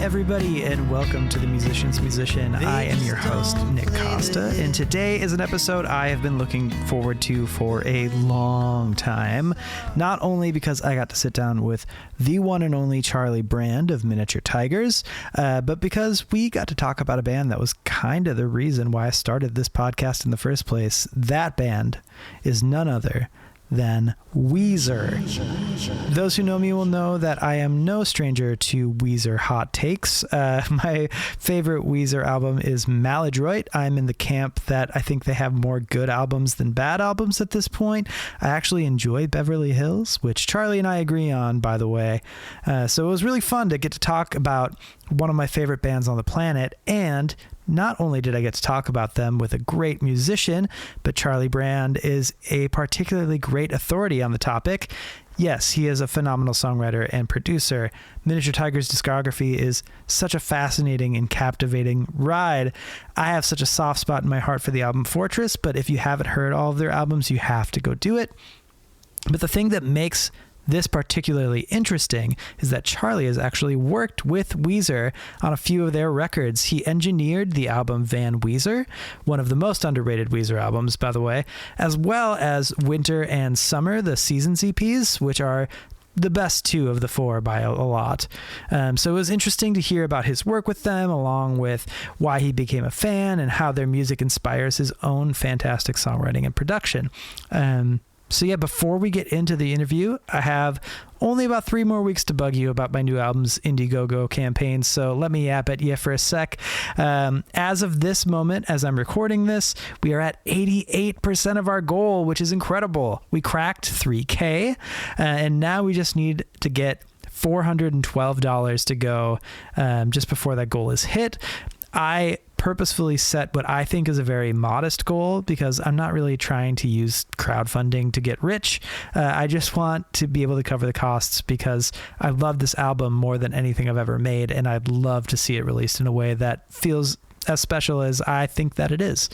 everybody, and welcome to The Musician's Musician. I am your host, Nick Costa, and today is an episode I have been looking forward to for a long time. Not only because I got to sit down with the one and only Charlie Brand of Miniature Tigers, but because we got to talk about a band that was kind of the reason why I started this podcast in the first place. That band is none other than Weezer. Those who know me will know that I am no stranger to Weezer hot takes. My favorite Weezer album is Maladroit. I'm in the camp that I think they have more good albums than bad albums at this point. I actually enjoy Beverly Hills, which Charlie and I agree on, by the way. So it was really fun to get to talk about one of my favorite bands on the planet, and not only did I get to talk about them with a great musician, but Charlie Brand is a particularly great authority on the topic. Yes, he is a phenomenal songwriter and producer. Miniature Tigers' discography is such a fascinating and captivating ride. I have such a soft spot in my heart for the album Fortress, but if you haven't heard all of their albums, you have to go do it. But the thing that makes this particularly interesting is that Charlie has actually worked with Weezer on a few of their records. He engineered the album Van Weezer, one of the most underrated Weezer albums, by the way, as well as Winter and Summer, the SZNZ EPs, which are the best two of the four by a lot. So it was interesting to hear about his work with them, along with why he became a fan and how their music inspires his own fantastic songwriting and production. So yeah, before we get into the interview, I have only about 3 more weeks to bug you about my new album's Indiegogo campaign, so let me yap at you for a sec. As of this moment, as I'm recording this, we are at 88% of our goal, which is incredible. We cracked 3K, and now we just need to get $412 to go just before that goal is hit. I purposefully set what I think is a very modest goal because I'm not really trying to use crowdfunding to get rich. I just want to be able to cover the costs because I love this album more than anything I've ever made, and I'd love to see it released in a way that feels as special as I think that it is.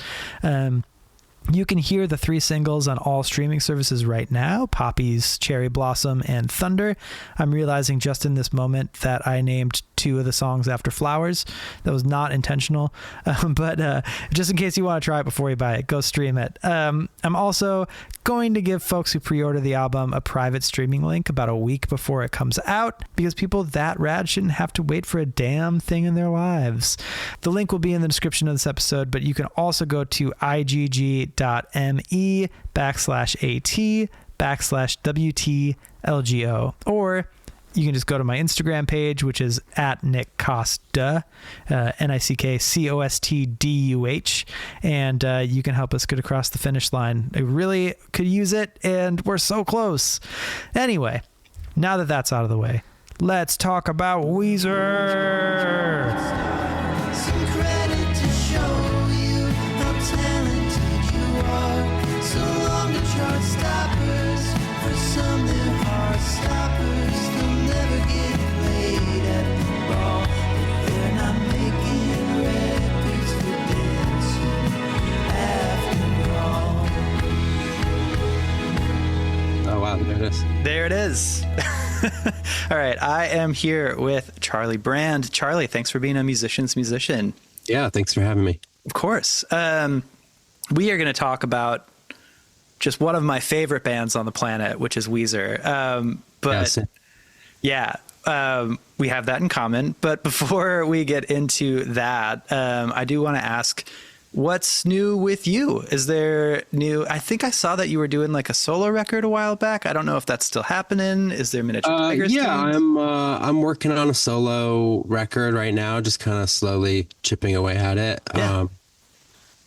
You can hear the 3 singles on all streaming services right now: Poppies, Cherry Blossom, and Thunder. I'm realizing just in this moment that I named 2 of the songs after flowers. That was not intentional, but just in case you want to try it before you buy it, go stream it. I'm also going to give folks who pre-order the album a private streaming link about a week before it comes out, because people that rad shouldn't have to wait for a damn thing in their lives. The link will be in the description of this episode, but you can also go to igg.me/at/WTLGO, or you can just go to my Instagram page, which is at Nick Costa, NickCostduh, and you can help us get across the finish line. I really could use it, and we're so close. Anyway, now that that's out of the way, let's talk about Weezer. There it is. All right. I am here with Charlie Brand. Charlie, thanks for being a musician's musician. Yeah, thanks for having me. Of course. We are going to talk about just one of my favorite bands on the planet, which is Weezer. We have that in common. But before we get into that, I do want to ask, what's new with you? Is there new? I think I saw that you were doing like a solo record a while back. I don't know if that's still happening. Is there Miniature Tigers? Yeah, I'm working on a solo record right now, just kind of slowly chipping away at it. Yeah.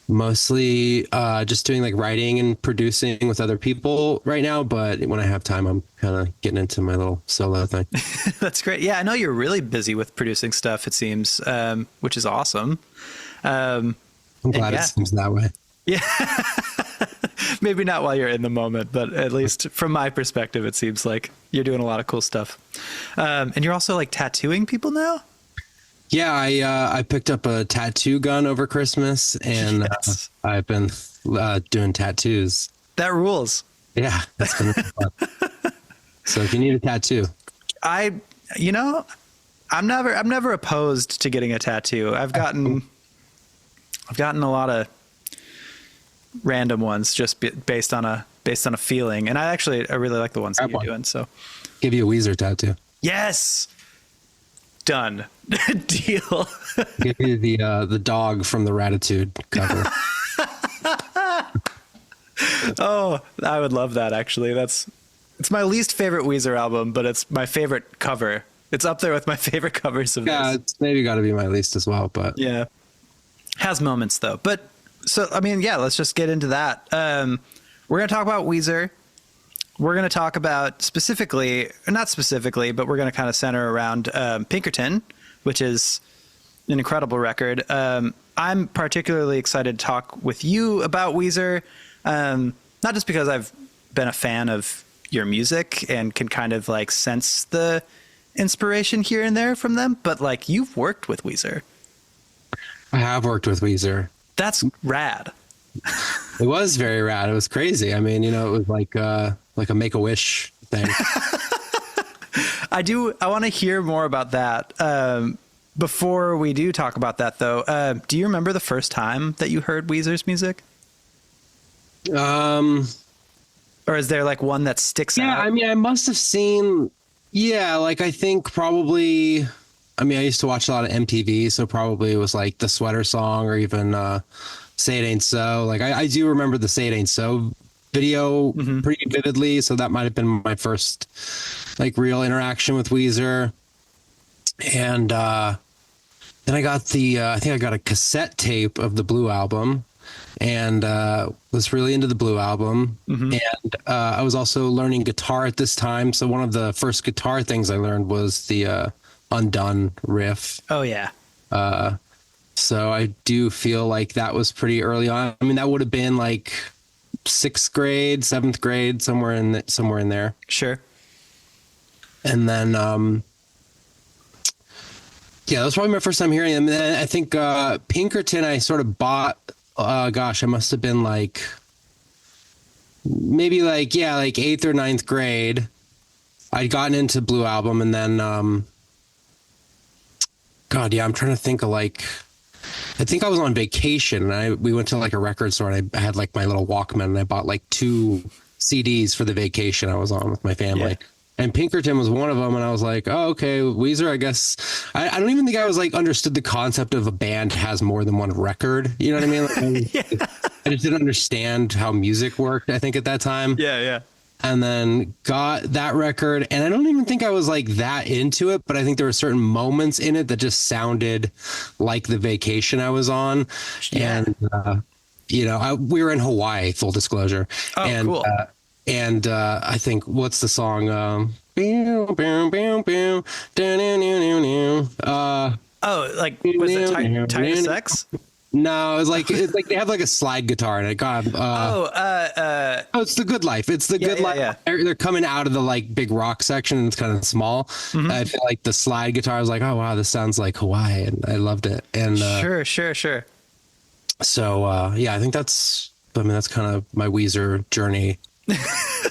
Mostly just doing like writing and producing with other people right now, but when I have time, I'm kind of getting into my little solo thing. That's great. Yeah, I know you're really busy with producing stuff, it seems, which is awesome. I'm glad it seems that way. Yeah. Maybe not while you're in the moment, but at least from my perspective, it seems like you're doing a lot of cool stuff. And you're also like tattooing people now? Yeah, I picked up a tattoo gun over Christmas, and yes. I've been doing tattoos. That rules. Yeah, that's been fun. So if you need a tattoo. I I'm never opposed to getting a tattoo. I've gotten a lot of random ones just based on a feeling, and I really like the ones that you're doing. So, give you a Weezer tattoo. Yes, done. Deal. Give you the dog from the Ratitude cover. Oh, I would love that. Actually, it's my least favorite Weezer album, but it's my favorite cover. It's up there with my favorite covers of this. Yeah, it's maybe got to be my least as well, but yeah, has moments though. But so I mean, yeah, let's just get into that. We're gonna talk about Weezer. We're gonna talk about not specifically, but we're gonna kind of center around Pinkerton, which is an incredible record. I'm particularly excited to talk with you about Weezer, not just because I've been a fan of your music and can kind of like sense the inspiration here and there from them, but like you've worked with Weezer. I have worked with Weezer. That's rad. It was very rad. It was crazy. I mean, it was like a Make-A-Wish thing. I want to hear more about that. Before we do talk about that though, do you remember the first time that you heard Weezer's music? Or is there like one that sticks out? Yeah, I mean, I must have seen, like I think probably, I mean, I used to watch a lot of MTV, so probably it was like the Sweater Song or even Say It Ain't So. Like I do remember the Say It Ain't So video pretty vividly, so that might have been my first like real interaction with Weezer. And then I got I think I got a cassette tape of the Blue Album, and was really into the Blue Album. And I was also learning guitar at this time, so one of the first guitar things I learned was the Undone riff. Oh yeah. So I do feel like that was pretty early on. I mean, that would have been like 6th grade, 7th grade, somewhere in there. Sure. And then yeah, that was probably my first time hearing them. And then I think Pinkerton I sort of bought, I must have been like maybe like 8th or 9th grade. I'd gotten into Blue Album, and then I'm trying to think of like, I think I was on vacation, and we went to like a record store, and I had like my little Walkman, and I bought like 2 CDs for the vacation I was on with my family. Yeah. And Pinkerton was one of them, and I was like, oh, okay, Weezer, I guess. I don't even think I was like understood the concept of a band has more than one record. You know what I mean? Like, I just didn't understand how music worked, I think, at that time. Yeah. And then got that record, and I don't even think I was like that into it, but I think there were certain moments in it that just sounded like the vacation I was on. Yeah. And, we were in Hawaii, full disclosure. Oh, and, cool. And I think, what's the song? Like, was it Tight Sex? No, it's like they have like a slide guitar in it. God. It's The Good Life. It's The Good Life. Yeah. They're coming out of the like big rock section, and it's kind of small. I feel like the slide guitar, I was like, oh wow, this sounds like Hawaii, and I loved it. And sure. So I think that's kind of my Weezer journey.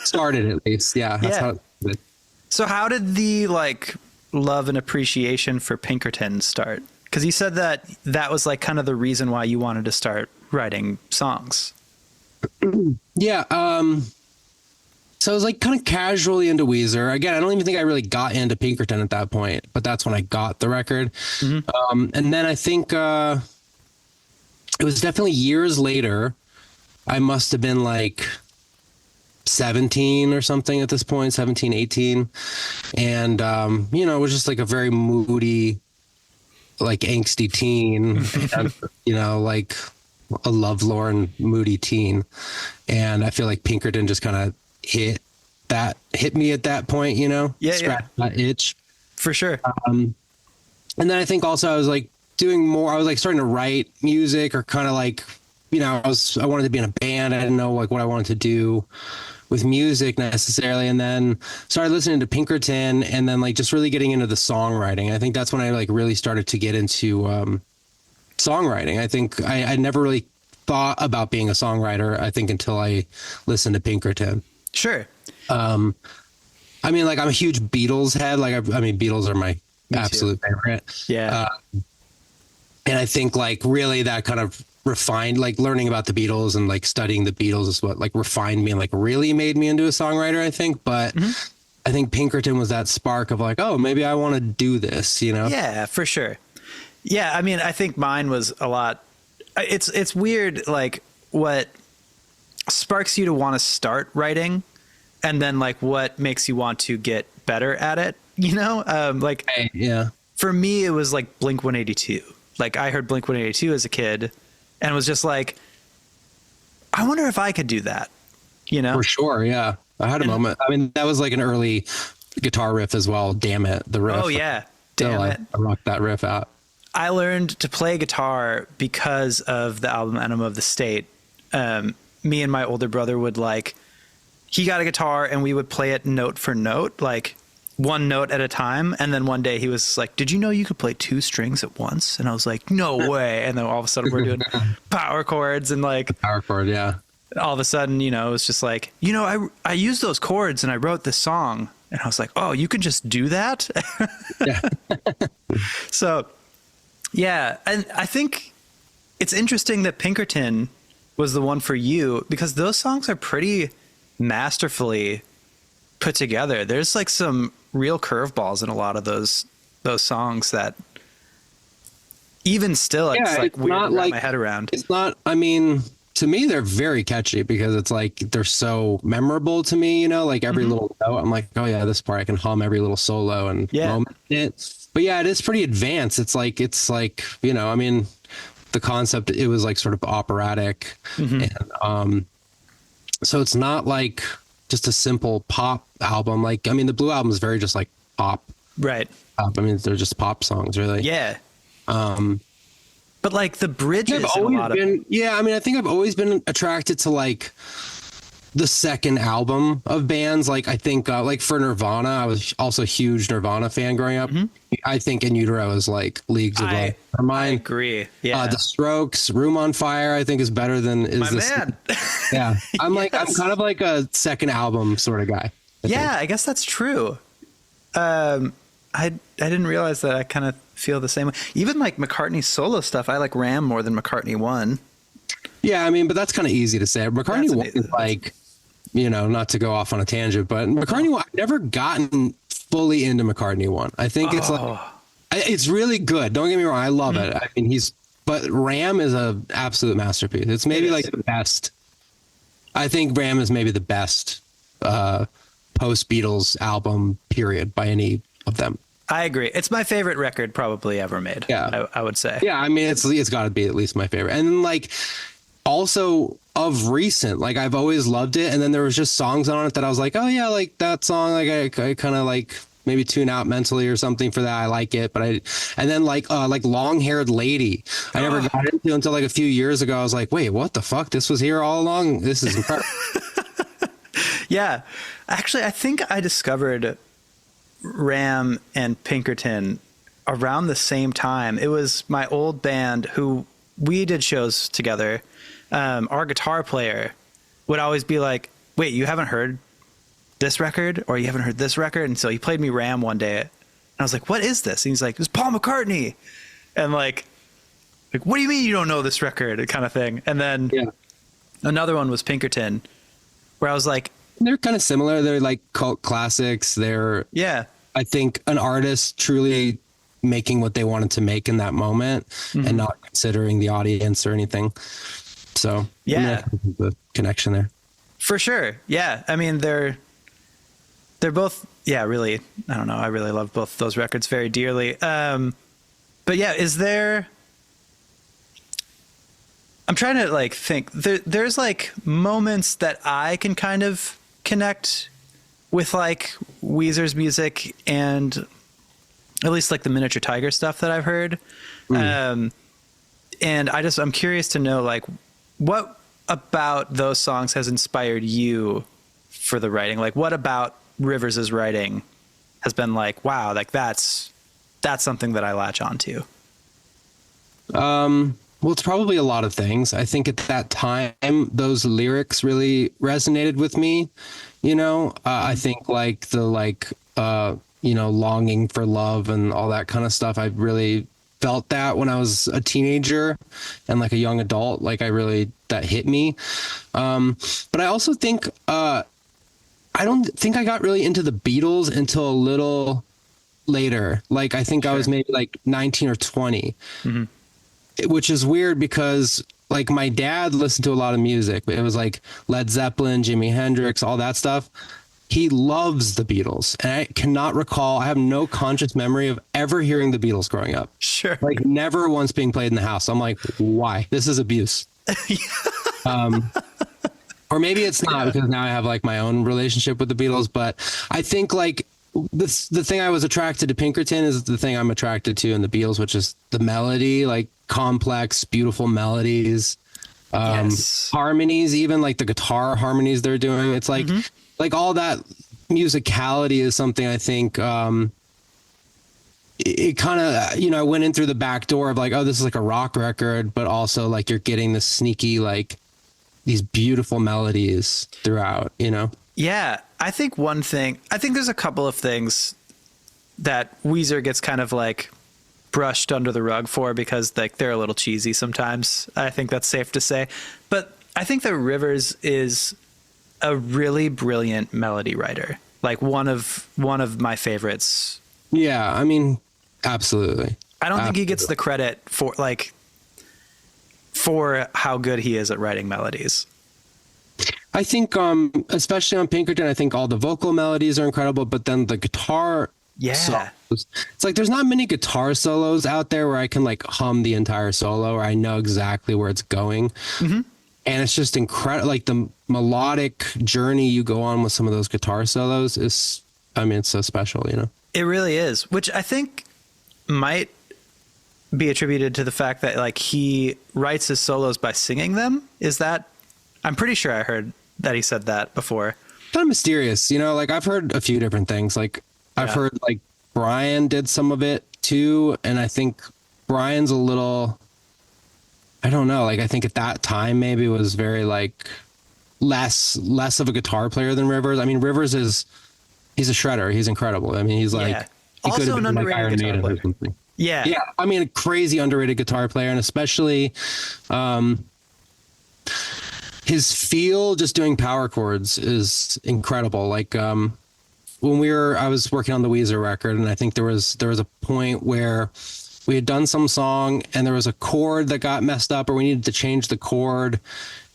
Started at least. Yeah. That's how it started. So how did the like love and appreciation for Pinkerton start? Because you said that was like kind of the reason why you wanted to start writing songs. Yeah. So I was like kind of casually into Weezer. Again, I don't even think I really got into Pinkerton at that point, but that's when I got the record. And then I think it was definitely years later. I must have been like 17 or something at this point, 17, 18. And, it was just like a very moody, like angsty teen, and, like a lovelorn, moody teen. And I feel like Pinkerton just kind of hit me at that point, scratch that itch. For sure. And then I think also I was like doing more, I was like starting to write music, or kind of like, I wanted to be in a band. I didn't know like what I wanted to do with music necessarily, and then started listening to Pinkerton, and then like just really getting into the songwriting. I think that's when I like really started to get into songwriting. I think I never really thought about being a songwriter, I think, until I listened to Pinkerton. Sure. I mean, like I'm a huge Beatles head. Like, I mean, Beatles are my absolute favorite. Yeah. And I think like really that kind of refined, like learning about the Beatles and like studying the Beatles is what like refined me and like really made me into a songwriter, I think. But I think Pinkerton was that spark of like, oh, maybe I want to do this, you know? Yeah, for sure. Yeah. I mean, I think mine was a lot. It's weird, like what sparks you to want to start writing and then like what makes you want to get better at it, you know? Yeah. For me, it was like Blink 182. Like I heard Blink 182 as a kid and was just like, I wonder if I could do that, you know? For sure. Yeah. I had a moment. I mean, that was like an early guitar riff as well. Damn it. The riff. Oh yeah. Damn it. I rocked that riff out. I learned to play guitar because of the album Enema of the State. Me and my older brother would like, he got a guitar and we would play it note for note, like one note at a time. And then one day he was like, did you know you could play 2 strings at once? And I was like, no way. And then all of a sudden we're doing power chords and like power chord. Yeah. All of a sudden, you know, it was just like, you know, I used those chords and I wrote this song and I was like, oh, you can just do that. Yeah. So yeah. And I think it's interesting that Pinkerton was the one for you because those songs are pretty masterfully put together. There's like some real curveballs in a lot of those songs that even still it's like it's weird not to wrap like, my head around. It's not, I mean, to me, they're very catchy because it's like, they're so memorable to me, you know, like every little note, I'm like, oh yeah, this part I can hum every little solo and moment it. But yeah, it is pretty advanced. It's like, you know, I mean, the concept, it was like sort of operatic. And, so it's not like just a simple pop album. Like, I mean, the Blue album is very just like pop. Right. I mean, they're just pop songs, really. Yeah. But like the bridges, I mean, I think I've always been attracted to like the second album of bands. Like I think like for Nirvana, I was also a huge Nirvana fan growing up. I think In Utero is like leagues above mine. I agree. Yeah. The Strokes, Room on Fire, I think is better than man. Yeah. I'm like, I'm kind of like a second album sort of guy. I guess that's true. I didn't realize that. I kind of feel the same way. Even like McCartney's solo stuff, I like Ram more than McCartney 1. Yeah, I mean, but that's kind of easy to say. McCartney 1 is like, you know, not to go off on a tangent, but McCartney 1, I've never gotten fully into McCartney 1. I think it's like, it's really good. Don't get me wrong. I love it. I mean, but Ram is a absolute masterpiece. It's maybe like the best. I think Ram is maybe the best post Beatles album period by any of them. I agree. It's my favorite record probably ever made. Yeah, I would say. Yeah, I mean, it's got to be at least my favorite. And then like also of recent, like I've always loved it. And then there was just songs on it that I was like, oh yeah, like that song, like I kind of like maybe tune out mentally or something for that. I like it, but and then like Long Haired Lady, I never got into until like a few years ago. I was like, wait, what the fuck? This was here all along. This is incredible. Yeah, actually, I think I discovered Ram and Pinkerton around the same time. It was my old band who we did shows together. Our guitar player would always be like, wait, you haven't heard this record or you haven't heard this record? And so he played me Ram one day and I was like, what is this? And he's like, it's Paul McCartney. And like, what do you mean you don't know this record? Kind of thing. And then another one was Pinkerton where I was like, they're kind of similar. They're like cult classics. They're, I think, an artist truly making what they wanted to make in that moment and not considering the audience or anything. So the connection there. For sure. Yeah. I mean, they're both, really, I don't know. I really love both those records very dearly. But yeah, I'm trying to like think there's like moments that I can kind of connect with like Weezer's music and at least like the Miniature Tiger stuff that I've heard. And I'm curious to know like what about those songs has inspired you for the writing? Like what about Rivers' writing has been like, wow, like that's something that I latch onto? Well, it's probably a lot of things. I think at that time, those lyrics really resonated with me. You know, I think like the longing for love and all that kind of stuff. I really felt that when I was a teenager and like a young adult. Like that hit me. But I also think I don't think I got really into the Beatles until a little later. Like I think I was maybe like 19 or 20, which is weird because like my dad listened to a lot of music. It was like Led Zeppelin, Jimi Hendrix, all that stuff. He loves the Beatles. And I cannot recall, I have no conscious memory of ever hearing the Beatles growing up. Sure. Like never once being played in the house. I'm like, why? This is abuse. Or maybe it's not because now I have like my own relationship with the Beatles. But I think like the thing I was attracted to Pinkerton is the thing I'm attracted to in the Beatles, which is the melody, like complex, beautiful melodies, harmonies, even like the guitar harmonies they're doing. It's like, like all that musicality is something I think, it kind of, I went in through the back door of like, oh, this is like a rock record, but also like you're getting the sneaky, like these beautiful melodies throughout, Yeah. I think there's a couple of things that Weezer gets kind of like brushed under the rug for because like they're a little cheesy sometimes. I think that's safe to say. But I think that Rivers is a really brilliant melody writer. Like one of my favorites. Yeah, I mean, absolutely. I don't think he gets the credit for how good he is at writing melodies. I think, especially on Pinkerton, I think all the vocal melodies are incredible, but then the guitar solos, it's like there's not many guitar solos out there where I can like hum the entire solo or I know exactly where it's going. And it's just incredible. Like the melodic journey you go on with some of those guitar solos is, I mean, it's so special, It really is, which I think might be attributed to the fact that like he writes his solos by singing them. I'm pretty sure I heard that he said that before. Kind of mysterious, like I've heard a few different things. Like I've heard like Brian did some of it too. And I think Brian's a little, I don't know. Like I think at that time maybe was very like less of a guitar player than Rivers. I mean, Rivers he's a shredder. He's incredible. I mean, he's like, he could have been like Iron Maiden or something. Yeah. Yeah. I mean, a crazy underrated guitar player, and especially his feel just doing power chords is incredible. Like when I was working on the Weezer record, and I think there was a point where we had done some song and there was a chord that got messed up or we needed to change the chord.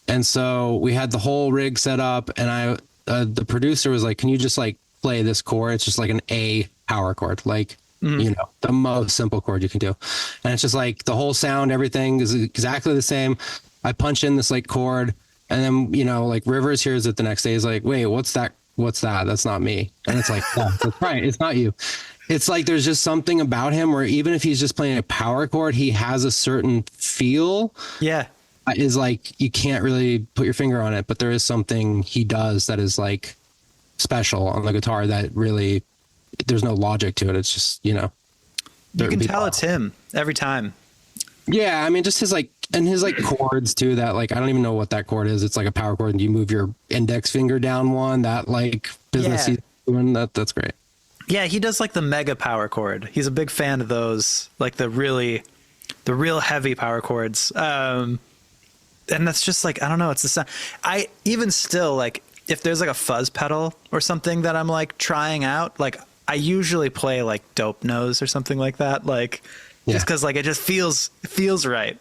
And so we had the whole rig set up and the producer was like, can you just like play this chord? It's just like an A power chord, like, the most simple chord you can do. And it's just like the whole sound, everything is exactly the same. I punch in this like chord and then, like Rivers hears it the next day. He's like, wait, what's that? That's not me. And it's like, yeah, that's right. It's not you. It's like, there's just something about him where even if he's just playing a power chord, he has a certain feel. Yeah. Is like, you can't really put your finger on it, but there is something he does that is like special on the guitar that really, there's no logic to it. It's just, you can tell it's him every time. Yeah. I mean, just his chords too, that like, I don't even know what that chord is. It's like a power chord and you move your index finger down one, that like business he's doing, that's great. Yeah. He does like the mega power chord. He's a big fan of those, like the real heavy power chords. And that's just like, I don't know. It's the sound. I even still like, if there's like a fuzz pedal or something that I'm like trying out, like I usually play like Dope Nose or something like that. Like, just cause like, it just feels right.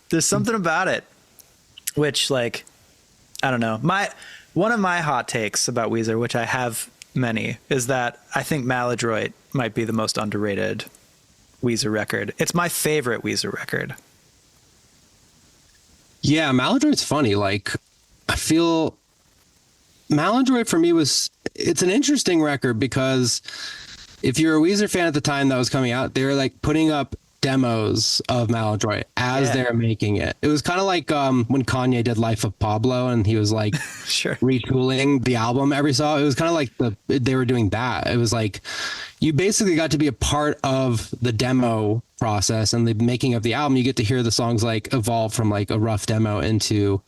There's something about it, which like, I don't know. One of my hot takes about Weezer, which I have many, is that I think Maladroit might be the most underrated Weezer record. It's my favorite Weezer record. Yeah, Maladroit's funny. Like, I feel Maladroit for me it's an interesting record because if you're a Weezer fan at the time that was coming out, they were like putting up demos of Maladroit as they're making it. It was kind of like when Kanye did Life of Pablo and he was like retooling the album every song. It was kind of like they were doing that. It was like you basically got to be a part of the demo process and the making of the album. You get to hear the songs like evolve from like a rough demo into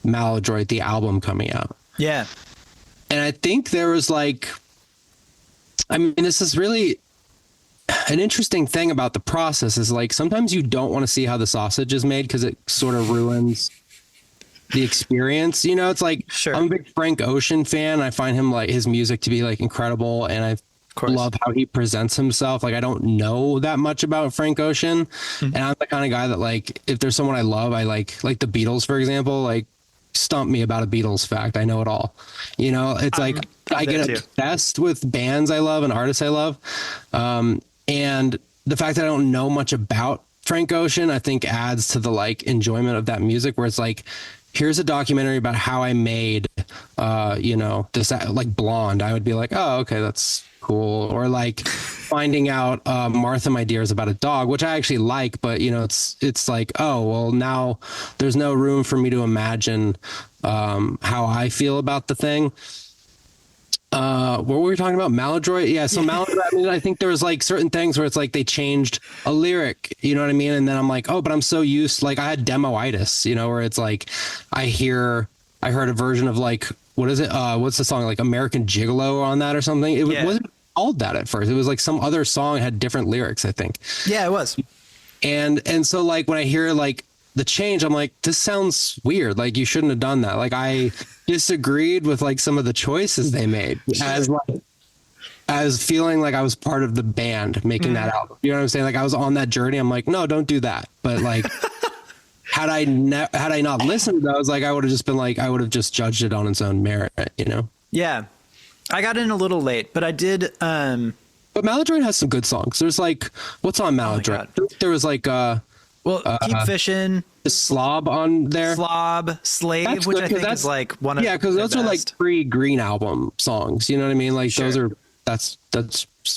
Maladroit, the album coming out. Yeah. And I think there was like, I mean, this is really an interesting thing about the process is like, sometimes you don't want to see how the sausage is made because it sort of ruins the experience. You know, it's like, Sure. I'm a big Frank Ocean fan. I find him like his music to be like incredible. And I love how he presents himself. Like, I don't know that much about Frank Ocean. And I'm the kind of guy that like, if there's someone I love, I like the Beatles, for example, like stump me about a Beatles fact. I know it all, you know, it's like, I get obsessed with bands I love and artists I love. And the fact that I don't know much about Frank Ocean, I think adds to the like enjoyment of that music, where it's like, here's a documentary about how I made, you know, this like Blonde. I would be like, oh, okay, that's cool. Or like finding out Martha, My Dear is about a dog, which I actually like, but you know, it's like, oh, well, now there's no room for me to imagine how I feel about the thing. What were we talking about? Maladroit? Yeah. So Maladroit, I mean, I think there was like certain things where it's like they changed a lyric, you know what I mean? And then I'm like, oh, but I'm so used, like I had demo-itis, you know, where it's like, I heard a version of like, what is it? What's the song? Like American Gigolo on that or something. It wasn't called that at first. It was like some other song had different lyrics, I think. Yeah, it was. And so like when I hear like the change, I'm like, this sounds weird. Like you shouldn't have done that. Like I disagreed with like some of the choices they made as feeling like I was part of the band making that album. You know what I'm saying? Like I was on that journey. I'm like, no, don't do that. But like, had I not listened to those, like I would have just been like, I would have just judged it on its own merit, you know? Yeah. I got in a little late, but I did. But Maladroit has some good songs. There's like, what's on Maladroit? There was like, Keep Fishing. Slob on there. Slob, Slave, that's which good, I think is like one of because those are like pre-Green Album songs. You know what I mean? Like those are that's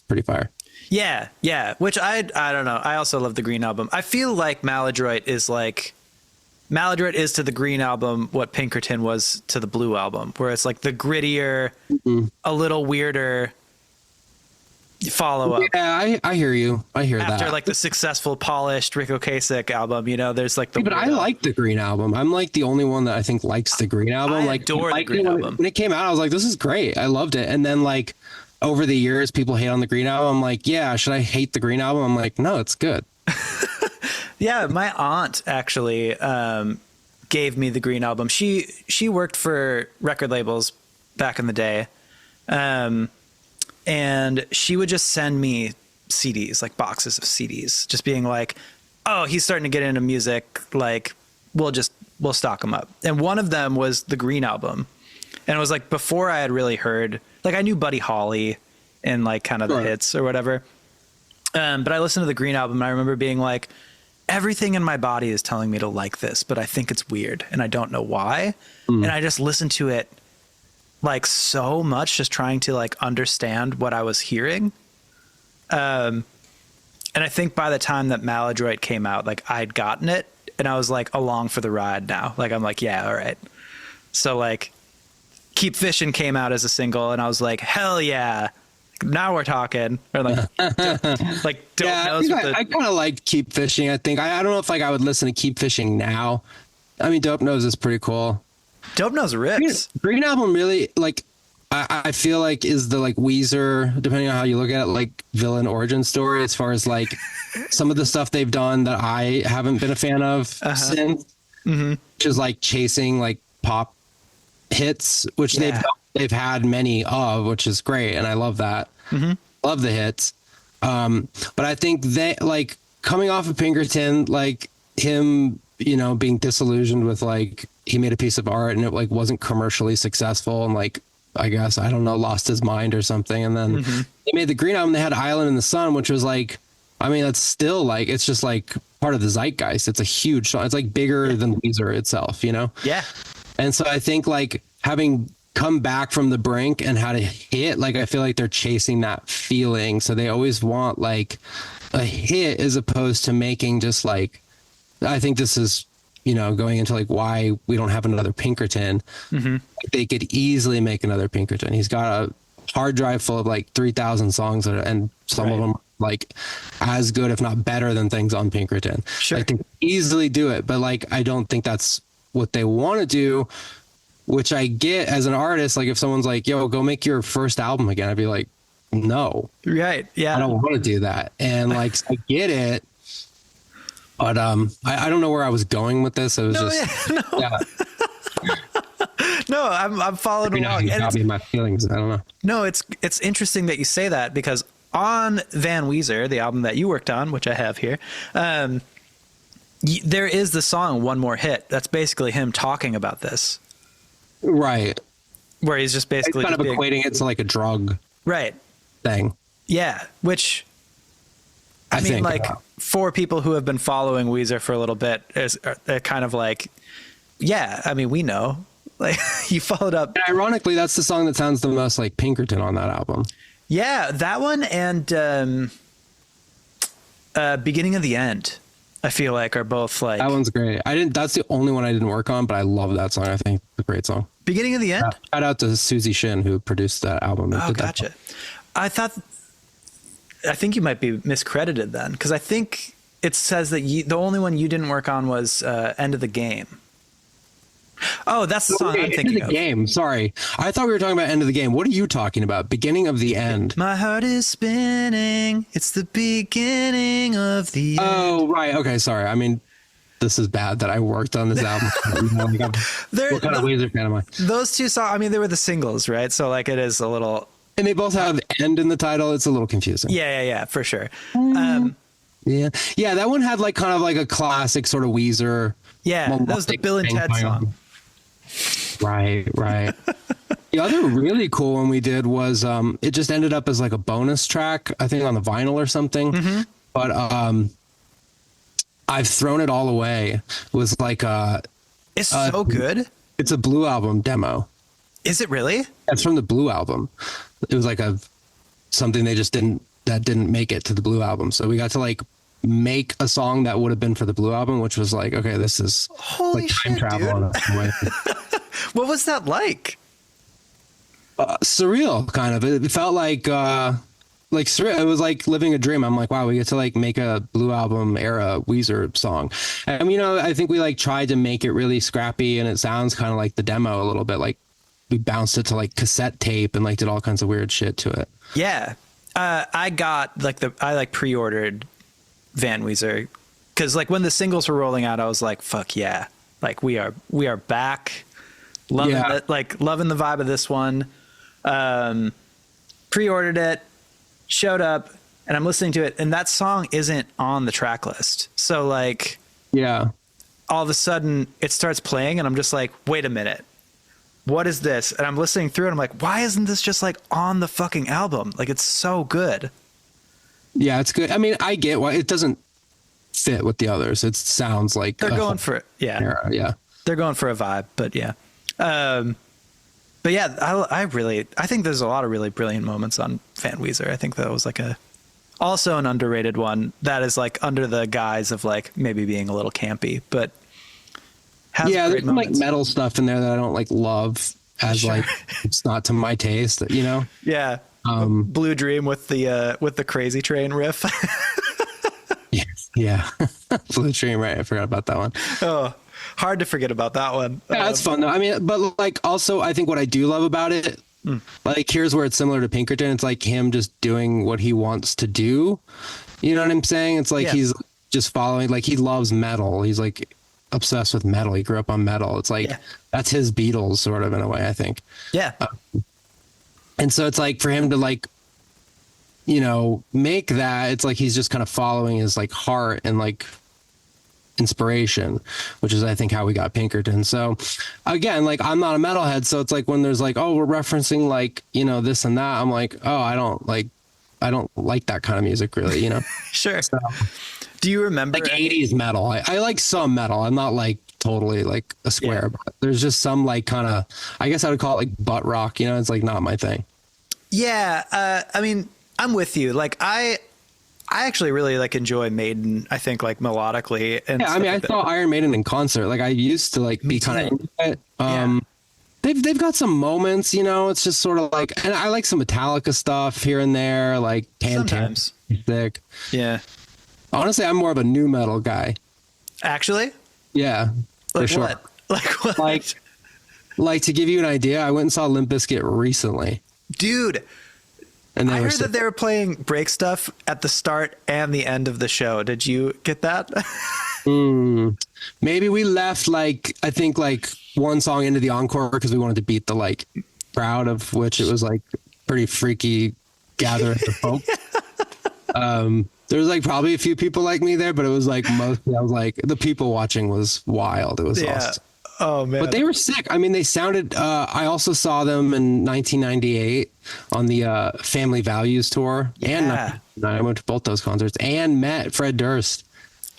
pretty fire. Yeah, yeah. Which I don't know. I also love the Green Album. I feel like Maladroit is to the Green Album what Pinkerton was to the Blue Album, where it's like the grittier, a little weirder follow up. Yeah, I hear you. I hear after that. Like the successful, polished Rick Ocasek album, you know, there's like the. But I like the Green Album. I'm like the only one that I think likes the Green Album. I like adore the Green Album. When it came out, I was like, this is great. I loved it. And then like over the years, people hate on the Green Album. I'm like, yeah, should I hate the Green Album? I'm like, no, it's good. Yeah, my aunt actually gave me the Green Album. She worked for record labels back in the day. And she would just send me CDs, like boxes of CDs, just being like, oh, he's starting to get into music. Like, we'll stock him up. And one of them was the Green Album. And it was like before I had really heard, like I knew Buddy Holly and like kind of the hits or whatever. But I listened to the Green Album and I remember being like, everything in my body is telling me to like this, but I think it's weird and I don't know why. And I just listened to it like so much, just trying to like understand what I was hearing. And I think by the time that Maladroit came out, like I'd gotten it and I was like along for the ride now. Like, I'm like, yeah, all right. So like Keep Fishing came out as a single and I was like, hell yeah. Now we're talking. Or like, like Dope Knows. I kind of like Keep Fishing. I think I don't know if like I would listen to Keep Fishing now. I mean, Dope Knows is pretty cool. Dope Knows rips. Green Album really, like, I feel like is the like Weezer, depending on how you look at it, like villain origin story as far as like some of the stuff they've done that I haven't been a fan of since, which is like chasing like pop hits, which they've had many of, which is great, and I love that. Love the hits, but I think they like coming off of Pinkerton, like him, you know, being disillusioned with like he made a piece of art and it like wasn't commercially successful and like I guess I don't know lost his mind or something, and then they made the Green Album. They had Island in the Sun, which was like, I mean, that's still like it's just like part of the zeitgeist. It's a huge song. It's like bigger than Weezer itself, you know? Yeah. And so I think like having come back from the brink and had a hit, like I feel like they're chasing that feeling. So they always want like a hit as opposed to making just like, I think this is, you know, going into like why we don't have another Pinkerton. They could easily make another Pinkerton. He's got a hard drive full of like 3,000 songs and some of them like as good, if not better than things on Pinkerton. Like they could easily do it, but like, I don't think that's what they want to do. which I get as an artist. Like if someone's like, yo, go make your first album again, I'd be like, no, Right. Yeah. I don't want to do that. And like, I get it. But I don't know where I was going with this. It was No, I'm following along. You got me in my feelings. I don't know. No, it's interesting that you say that, because on Van Weezer, the album that you worked on, which I have here, there is the song "One More Hit." That's basically him talking about this, right? Where he's just basically kind of equating it to like a drug, right? Thing. Yeah, which I mean, like for people who have been following Weezer for a little bit, is kind of like, yeah, I mean, we know, like you followed up. And ironically, that's the song that sounds the most like Pinkerton on that album. Yeah, that one and Beginning of the End, I feel like are both like. That one's great. That's the only one I didn't work on, but I love that song. I think it's a great song. Beginning of the End? Shout out to Susie Shin, who produced that album. Oh, gotcha. I think you might be miscredited then, because I think it says that the only one you didn't work on was End of the Game. Oh, that's the song I'm thinking of. End of the Game. Sorry. I thought we were talking about End of the Game. What are you talking about? Beginning of the End. My heart is spinning. It's the beginning of the end. Oh, right. Okay. Sorry. I mean, this is bad that I worked on this album. What kind of Weezer fan am I? Those two songs, I mean, they were the singles, right? So like it is a little... And they both have end in the title. It's a little confusing. Yeah, for sure. Yeah, that one had like kind of like a classic sort of Weezer. Yeah, that was the Bill and Ted song. Right. The other really cool one we did was it just ended up as like a bonus track, I think on the vinyl or something. Mm-hmm. But I've thrown it all away. It was like it's so good. It's a Blue Album demo. Is it really? It's from the Blue Album. It was like something they just didn't make it to the Blue Album. So we got to like make a song that would have been for the Blue Album, which was like, okay, this is holy like time shit, travel on a way. What was that like? Surreal, kind of. It felt like surreal. It was like living a dream. I'm like, wow, we get to like make a Blue Album era Weezer song. And I think we like tried to make it really scrappy, and it sounds kind of like the demo a little bit. Like we bounced it to like cassette tape and like did all kinds of weird shit to it. Yeah. I got I pre-ordered Van Weezer because like when the singles were rolling out, I was like, fuck yeah. Like we are back. Loving it, like loving the vibe of this one. Pre-ordered it, showed up, and I'm listening to it, and that song isn't on the track list. So like, yeah, all of a sudden it starts playing and I'm just like, wait a minute. What is this? And I'm listening through and I'm like, why isn't this just like on the fucking album? Like it's so good. Yeah, it's good. I mean, I get why it doesn't fit with the others. It sounds like they're going for it. Yeah. Era, yeah. They're going for a vibe, but yeah. But yeah, I think there's a lot of really brilliant moments on Van Weezer. I think that was like also an underrated one that is like under the guise of like maybe being a little campy, but there's some like metal stuff in there that I don't like love as like it's not to my taste, Yeah. Blue Dream with the Crazy Train riff. Yeah. Blue Dream, right? I forgot about that one. Oh, hard to forget about that one. Yeah, that's fun though. I mean, but like also I think what I do love about it, like here's where it's similar to Pinkerton. It's like him just doing what he wants to do. You know what I'm saying? It's like he's just following, like he loves metal. He's like obsessed with metal. He grew up on metal. It's like that's his Beatles sort of in a way, I think. Yeah. And so it's like for him to like, make that, it's like he's just kind of following his like heart and like inspiration, which is I think how we got Pinkerton. So again, like I'm not a metalhead, so it's like when there's like, oh, we're referencing like, this and that, I'm like, oh, I don't like that kind of music really, Sure. So, do you remember like 80s metal? I like some metal. I'm not like totally like a square, but there's just some like kind of, I guess I would call it like butt rock, it's like not my thing. Yeah. I mean, I'm with you. Like I actually really like enjoy Maiden, I think like melodically. And I mean, I saw Iron Maiden in concert. Like I used to like be kind of into it. They've got some moments, it's just sort of like, and I like some Metallica stuff here and there, like sometimes thick. Yeah. Honestly, I'm more of a new metal guy. Actually? Yeah. Like for sure. What? Like what? like, to give you an idea, I went and saw Limp Bizkit recently. Dude, And I heard that they were playing break stuff at the start and the end of the show. Did you get that? Maybe we left, like, I think, like, one song into the encore because we wanted to beat the, like, crowd, of which it was, like, pretty freaky gathering of folk. There was, like, probably a few people like me there, but it was, like, mostly, I was like, the people watching was wild. It was awesome. Oh, man. But they were sick. I mean, they sounded, I also saw them in 1998 on the Family Values tour. Yeah. And I went to both those concerts and met Fred Durst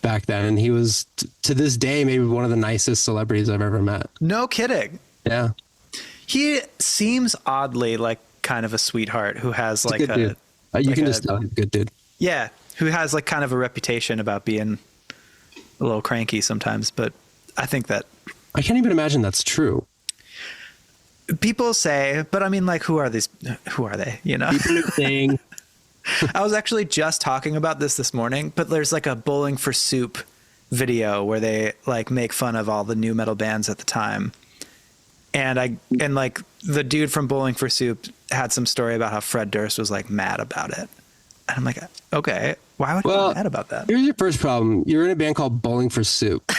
back then. And he was, to this day, maybe one of the nicest celebrities I've ever met. No kidding. Yeah. He seems oddly like kind of a sweetheart who has like a good dude. You can just tell he's a good dude. Yeah. Who has like kind of a reputation about being a little cranky sometimes. But I think that I can't even imagine that's true. People say, but I mean, like, who are these? Who are they? You know, people saying. I was actually just talking about this morning, but there's like a Bowling for Soup video where they like make fun of all the new metal bands at the time. And like the dude from Bowling for Soup had some story about how Fred Durst was like mad about it. And I'm like, okay, why would he be mad about that? Here's your first problem. You're in a band called Bowling for Soup.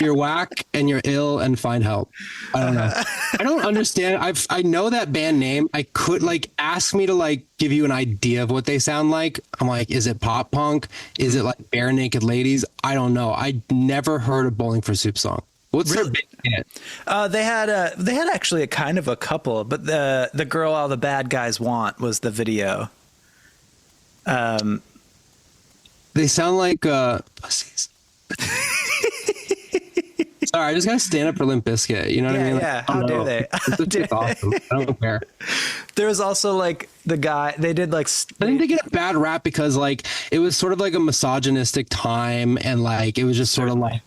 You're whack and you're ill and find help. I don't know. I don't understand. I know that band name. I could like ask me to like give you an idea of what they sound like. I'm like, is it pop punk? Is it like Bare Naked Ladies? I don't know. I never heard a Bowling for Soup song. What's their big hit? They had actually a kind of a couple, but the Girl All the Bad Guys Want was the video. They sound like pussies. Sorry, I just gotta stand up for Limp Bizkit. You know what I mean? Like, Yeah. How dare they? It's awesome. I don't care. There was also like the guy they did like. I think they get a bad rap because like it was sort of like a misogynistic time, and like it was just sort of like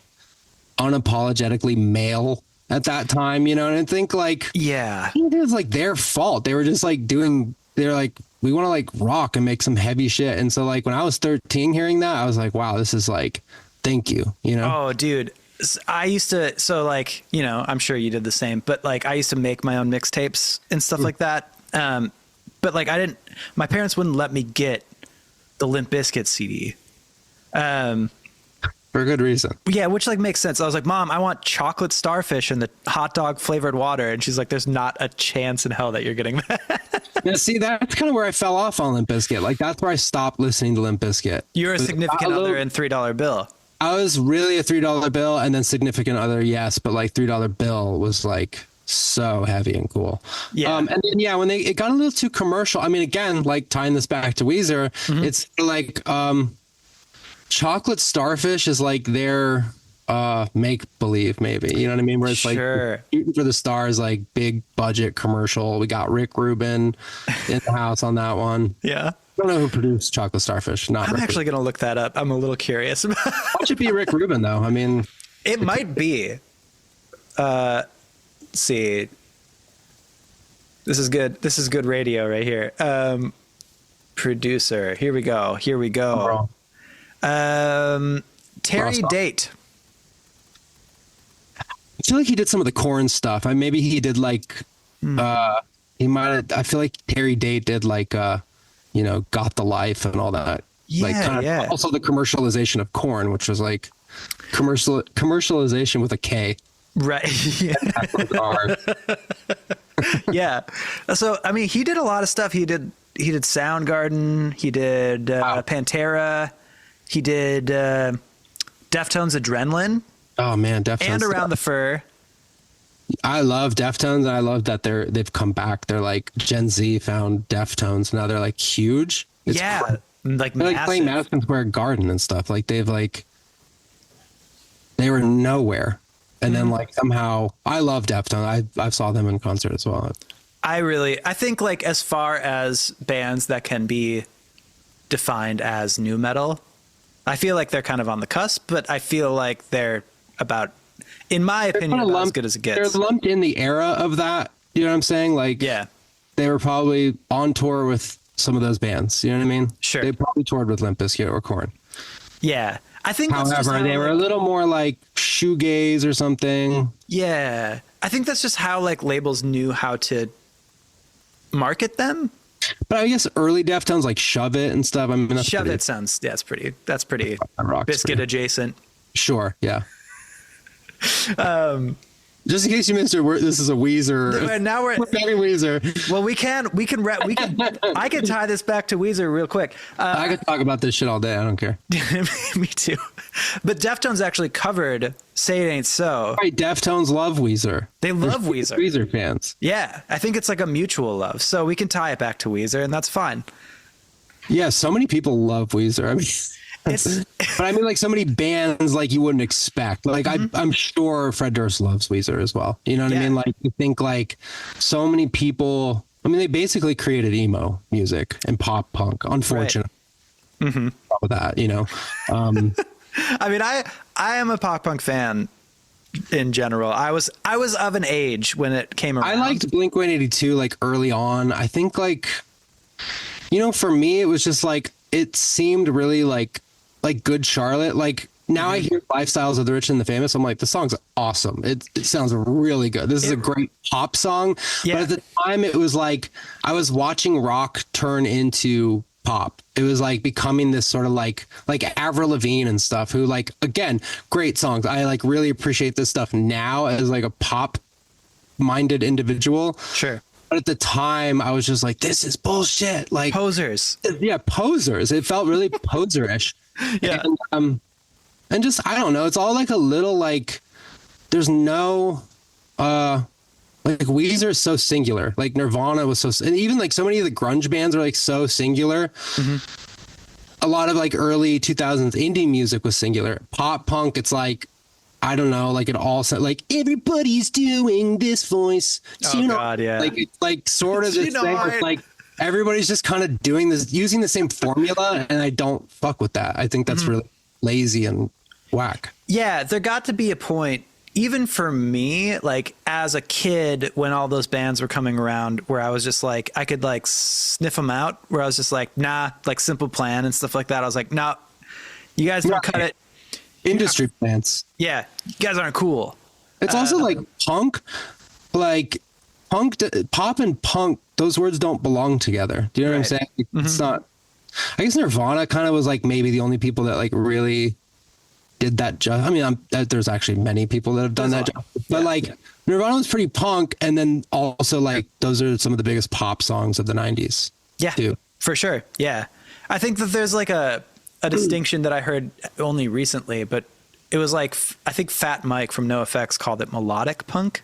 unapologetically male at that time. You know, and I think like I think it was like their fault. They were just like they're like, we want to like rock and make some heavy shit. And so like when I was 13 hearing that, I was like, wow, this is like, thank you, you know? Oh, dude. I used to, so like, you know, I'm sure you did the same, but like I used to make my own mixtapes and stuff like that. But like my parents wouldn't let me get the Limp Bizkit CD. For a good reason. Yeah, which like makes sense. I was like, Mom, I want chocolate starfish and the hot dog flavored water. And she's like, there's not a chance in hell that you're getting that. Now, see, that's kind of where I fell off on Limp Bizkit. Like that's where I stopped listening to Limp Bizkit. You're a significant other in $3 bill. I was really a $3 bill and then significant other. Yes. But like $3 bill was like so heavy and cool. Yeah. And then, when it got a little too commercial, I mean, again, like tying this back to Weezer, it's like, chocolate starfish is like their make believe, maybe, you know what I mean, where it's like shooting for the stars, like big budget commercial. We got Rick Rubin in the house on that one. I don't know who produced chocolate starfish. I'm actually gonna look that up. I'm a little curious. Watch it be Rick Rubin though. I mean, it might be. Let's see, this is good radio right here. Producer, here we go. Terry Date. I feel like he did some of the Korn stuff. Maybe he did like he might have. I feel like Terry Date did like Got the Life and all that. Also the commercialization of Korn, which was like commercialization with a K. Right. Yeah. So I mean, he did a lot of stuff. He did Soundgarden. He did Pantera. He did Deftones Adrenaline. Oh man, Deftones and Around the Fur. I love Deftones, and I love that they've come back. They're like Gen Z found Deftones. Now they're like huge. It's like they're like playing Madison Square Garden and stuff. Like they were nowhere, and then like somehow I love Deftones. I saw them in concert as well. I think like as far as bands that can be defined as new metal, I feel like they're kind of on the cusp, but I feel like they're about, in my opinion, about as good as it gets. They're lumped in the era of that. You know what I'm saying? Like, they were probably on tour with some of those bands. You know what I mean? Sure. They probably toured with Limp Bizkit or Korn. Yeah. I think that's just However, how, they were a little more like shoegaze or something. Yeah. I think that's just how like labels knew how to market them. But I guess early Deftones like Shove It and stuff. I mean, that's Shove pretty, It sounds, yeah, that's pretty rock's biscuit pretty- adjacent. Sure, yeah. Just in case you missed it, this is a Weezer. Now we're talking Weezer. well, I can tie this back to Weezer real quick. I could talk about this shit all day. I don't care. Me too. But Deftones actually covered "Say It Ain't So." Right, Deftones love Weezer. They love Weezer. Weezer fans. Yeah, I think it's like a mutual love, so we can tie it back to Weezer, and that's fine. Yeah, so many people love Weezer. I mean, but I mean, like so many bands like you wouldn't expect. Like I'm sure Fred Durst loves Weezer as well. You know what I mean? Like you think like so many people. I mean, they basically created emo music and pop punk. Unfortunately, with that, you know. I mean, I am a pop punk fan in general. I was of an age when it came around. I liked Blink-182 like early on. I think like, you know, for me it was just like it seemed really like Good Charlotte. Like now I hear Lifestyles of the Rich and the Famous. I'm like, the song's awesome. It sounds really good. This is a great pop song. Yeah. But at the time it was like I was watching rock turn into pop. It was like becoming this sort of like Avril Lavigne and stuff, who like, again, great songs. I like really appreciate this stuff now as like a pop minded individual. Sure. But at the time I was just like, this is bullshit. Like Posers. Yeah, posers. It felt really poserish. Yeah. And just, I don't know. It's all like a little like, there's no, like Weezer is so singular. Like Nirvana was so, and even like so many of the grunge bands are like so singular. A lot of like early 2000s indie music was singular. Pop punk, it's like, I don't know, like it all said like everybody's doing this voice. Oh God, yeah. Like it's like sort of this thing with like everybody's just kind of doing this, using the same formula, and I don't fuck with that. I think that's really lazy and whack. Yeah, there got to be a point, even for me, like as a kid, when all those bands were coming around, where I was just like, I could like sniff them out, where I was just like, nah, like Simple Plan and stuff like that. I was like, nah, you guys don't cut it. Industry plants. Yeah, you guys aren't cool. It's also like punk, pop and punk, those words don't belong together. Do you know what I'm saying? It's not, I guess Nirvana kind of was like maybe the only people that like really did that job. I mean, there's actually many people that have done that job, but like Nirvana was pretty punk. And then also like, those are some of the biggest pop songs of the 90s. Yeah, too. For sure. Yeah. I think that there's like a distinction that I heard only recently, but it was like, I think Fat Mike from NoFX called it melodic punk.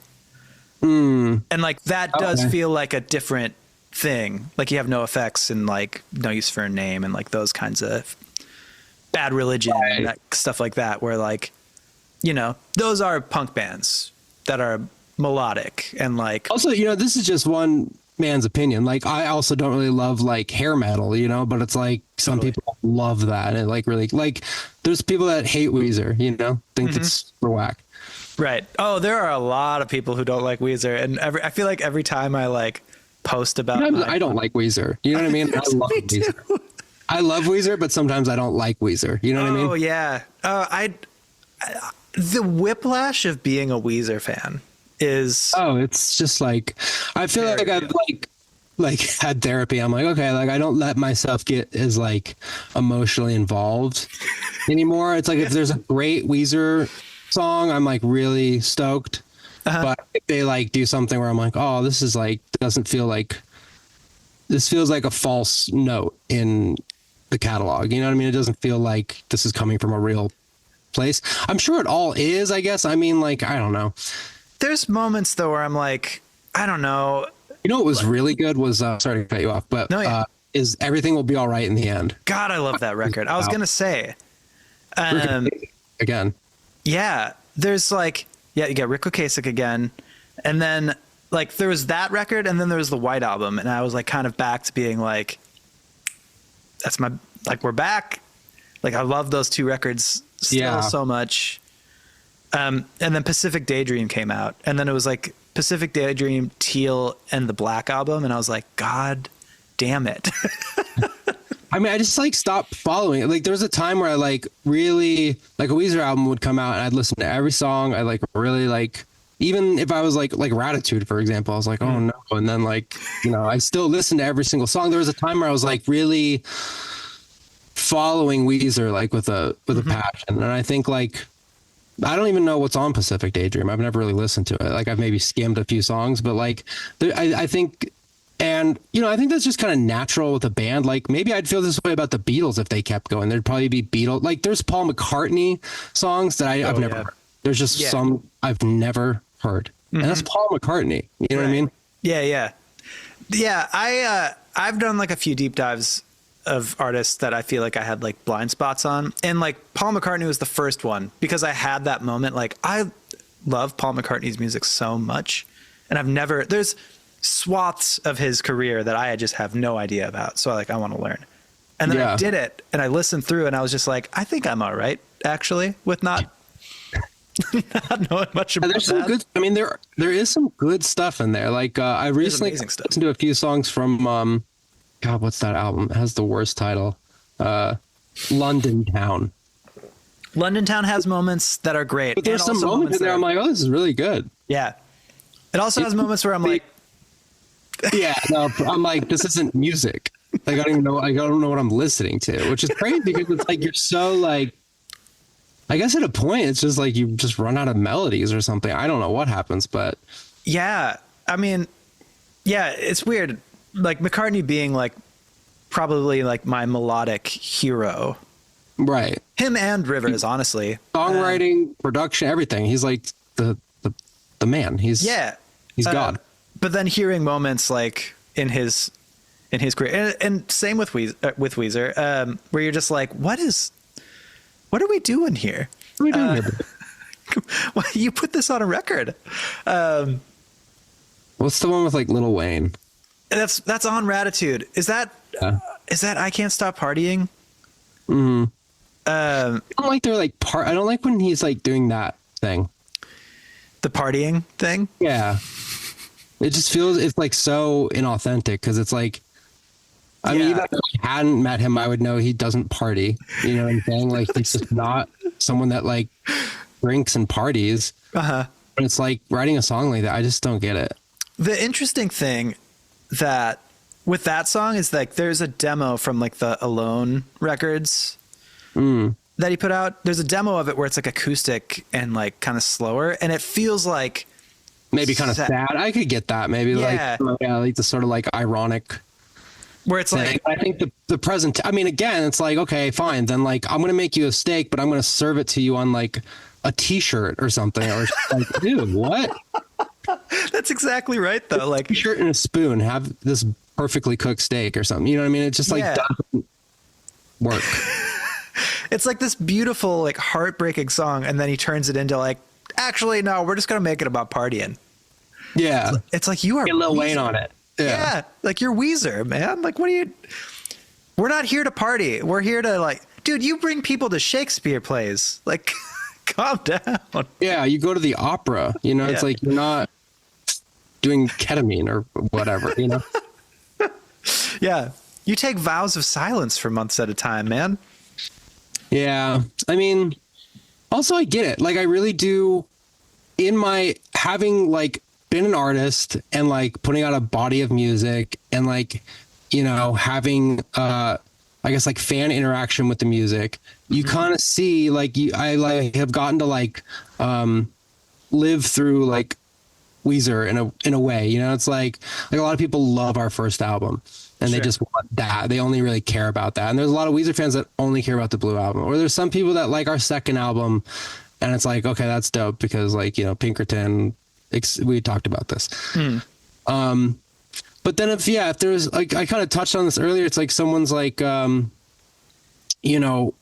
And like that does feel like a different thing. Like you have NoFX and like No Use for a Name and like those kinds of Bad Religion and that stuff like that, where like, you know, those are punk bands that are melodic and like. Also, you know, this is just one man's opinion. Like I also don't really love like hair metal, you know, but it's like some people love that, and like really like there's people that hate Weezer, you know, think it's super whack. Right. Oh, there are a lot of people who don't like Weezer, and I feel like every time I like post about, I don't like Weezer. You know what I mean? I love Weezer. I love Weezer, but sometimes I don't like Weezer. You know what I mean? Oh yeah. The whiplash of being a Weezer fan is. Oh, it's just like I feel like I've like had therapy. I'm like, okay, like I don't let myself get as like emotionally involved anymore. It's like if there's a great Weezer song, I'm like really stoked. But if they like do something where I'm like, oh, this is like doesn't feel like this feels like a false note in the catalog. You know what I mean? It doesn't feel like this is coming from a real place. I'm sure it all is, I guess. I mean, like, I don't know. There's moments though where I'm like, I don't know. You know what was really good was sorry to cut you off, but is Everything Will Be All Right in the End. God, I love that record. I was gonna say again. Yeah, there's like you get Rick Ocasek again, and then like there was that record, and then there was the White Album, and I was like kind of back to being like, that's my like we're back. Like I love those two records still so much. And then Pacific Daydream came out, and then it was like Pacific Daydream, Teal, and the Black Album, and I was like, God damn it. I mean, I just like stopped following it. Like there was a time where I like really like a Weezer album would come out and I'd listen to every song. I like really like, even if I was like Gratitude, for example, I was like, oh no. And then like, you know, I still listened to every single song. There was a time where I was like really following Weezer like with a passion. And I think like, I don't even know what's on Pacific Daydream. I've never really listened to it. Like I've maybe skimmed a few songs, but like I think, and you know, I think that's just kind of natural with a band. Like maybe I'd feel this way about the Beatles if they kept going. There'd probably be Beatles. Like there's Paul McCartney songs that I've never heard. There's just some I've never heard. And that's Paul McCartney. You know what I mean? Yeah. I've done like a few deep dives of artists that I feel like I had like blind spots on. And like Paul McCartney was the first one because I had that moment. Like I love Paul McCartney's music so much. And there's swaths of his career that I just have no idea about. So I want to learn. And then I did it and I listened through and I was just like, I think I'm all right actually with not knowing much about there's some that. good, I mean, there is some good stuff in there. Like I recently listened to a few songs from, God, what's that album? It has the worst title. London Town. London Town has moments that are great. But there's some moments there I'm like, oh, this is really good. Yeah. It also has moments where I'm like, yeah, no, I'm like, this isn't music. Like, I don't know what I'm listening to, which is crazy because it's like, you're so like, I guess at a point, it's just like, you just run out of melodies or something. I don't know what happens, but. Yeah. I mean, yeah, it's weird. Like McCartney being like, probably like my melodic hero. Right. Him and Rivers, honestly. Songwriting, production, everything. He's like the man. He's God. But then hearing moments like in his career, and same with Weezer, where you're just like, what are we doing here? What are we doing here? Well, you put this on a record. What's the one with like Lil Wayne? That's on Ratitude. Is that I Can't Stop Partying? Mm-hmm. I don't like their like I don't like when he's like doing that thing. The partying thing? Yeah. It just feels, it's like so inauthentic because it's like, I mean, even if I hadn't met him, I would know he doesn't party. You know what I'm saying? Like he's just not someone that like drinks and parties. Uh-huh. And it's like writing a song like that. I just don't get it. The interesting thing that with that song is like there's a demo from like the Alone records that he put out. There's a demo of it where it's like acoustic and like kind of slower, and it feels like maybe kind of sad. I could get that. Maybe like the sort of like ironic where it's thing. like I think the present. I mean, again, it's like, okay, fine. Then like I'm gonna make you a steak, but I'm gonna serve it to you on like a T-shirt or something. Or like, dude, what? That's exactly right though. Like T-shirt and a spoon. Have this perfectly cooked steak or something. You know what I mean? It just like doesn't work. It's like this beautiful, like heartbreaking song, and then he turns it into like, actually, no, we're just gonna make it about partying. Yeah, it's like you are get Lil Wayne on it. Yeah, like you're Weezer, man. Like, what are you? We're not here to party. We're here to like, dude. You bring people to Shakespeare plays. Like, calm down. Yeah, you go to the opera. You know, it's like you're not doing ketamine or whatever. You know. Yeah, you take vows of silence for months at a time, man. Yeah, I mean, also I get it. Like I really do in my having like been an artist and like putting out a body of music and like, you know, having I guess like fan interaction with the music, you kind of see like I like have gotten to like live through like Weezer in a way, you know. It's like a lot of people love our first album and they just want that. They only really care about that. And there's a lot of Weezer fans that only care about the Blue Album. Or there's some people that like our second album and it's like, okay, that's dope because like, you know, Pinkerton, we talked about this. But then if there's like, I kind of touched on this earlier. It's like someone's like, you know,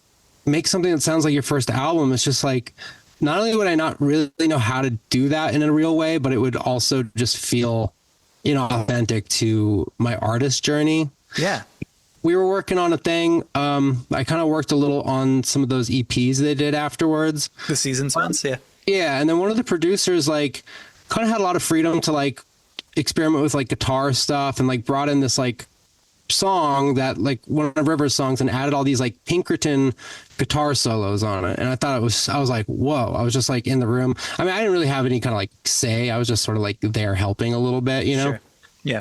make something that sounds like your first album. It's just like, not only would I not really know how to do that in a real way, but it would also just feel, you know, authentic to my artist journey. Yeah. We were working on a thing. I kind of worked a little on some of those EPs they did afterwards. The seasons ones, yeah. Yeah, and then one of the producers like kind of had a lot of freedom to like experiment with like guitar stuff and like brought in this like song that like one of Rivers' songs and added all these like Pinkerton guitar solos on it. And I was like, whoa. I was just like in the room. I mean, I didn't really have any kind of like say. I was just sort of like there helping a little bit, you know? Sure. Yeah.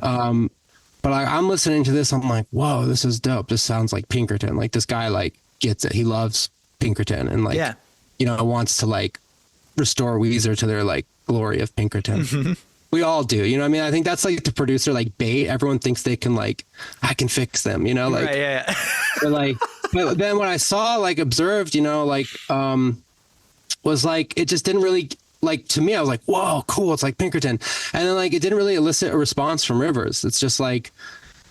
But I'm listening to this. I'm like, whoa, this is dope. This sounds like Pinkerton. Like this guy like gets it. He loves Pinkerton and like, you know, wants to like restore Weezer to their like glory of Pinkerton. Mm-hmm. We all do, you know what I mean? I think that's like the producer, like bait. Everyone thinks they can like, I can fix them, you know, like, right, yeah. But like, but then when I saw, like observed, you know, like, was like, it just didn't really like, to me, I was like, whoa, cool. It's like Pinkerton. And then like, it didn't really elicit a response from Rivers. It's just like,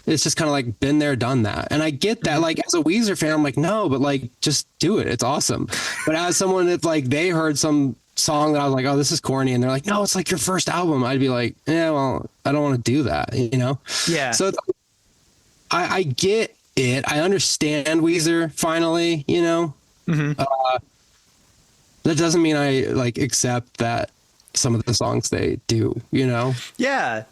it's just kind of like been there, done that. And I get that, like as a Weezer fan, I'm like, no, but like, just do it. It's awesome. But as someone that like, they heard some song that I was like, oh, this is corny, and they're like, no, it's like your first album, I'd be like, yeah, well, I don't want to do that, you know? Yeah. So I get it. I understand Weezer finally, you know? Mm-hmm. That doesn't mean I like accept that some of the songs they do, you know? Yeah.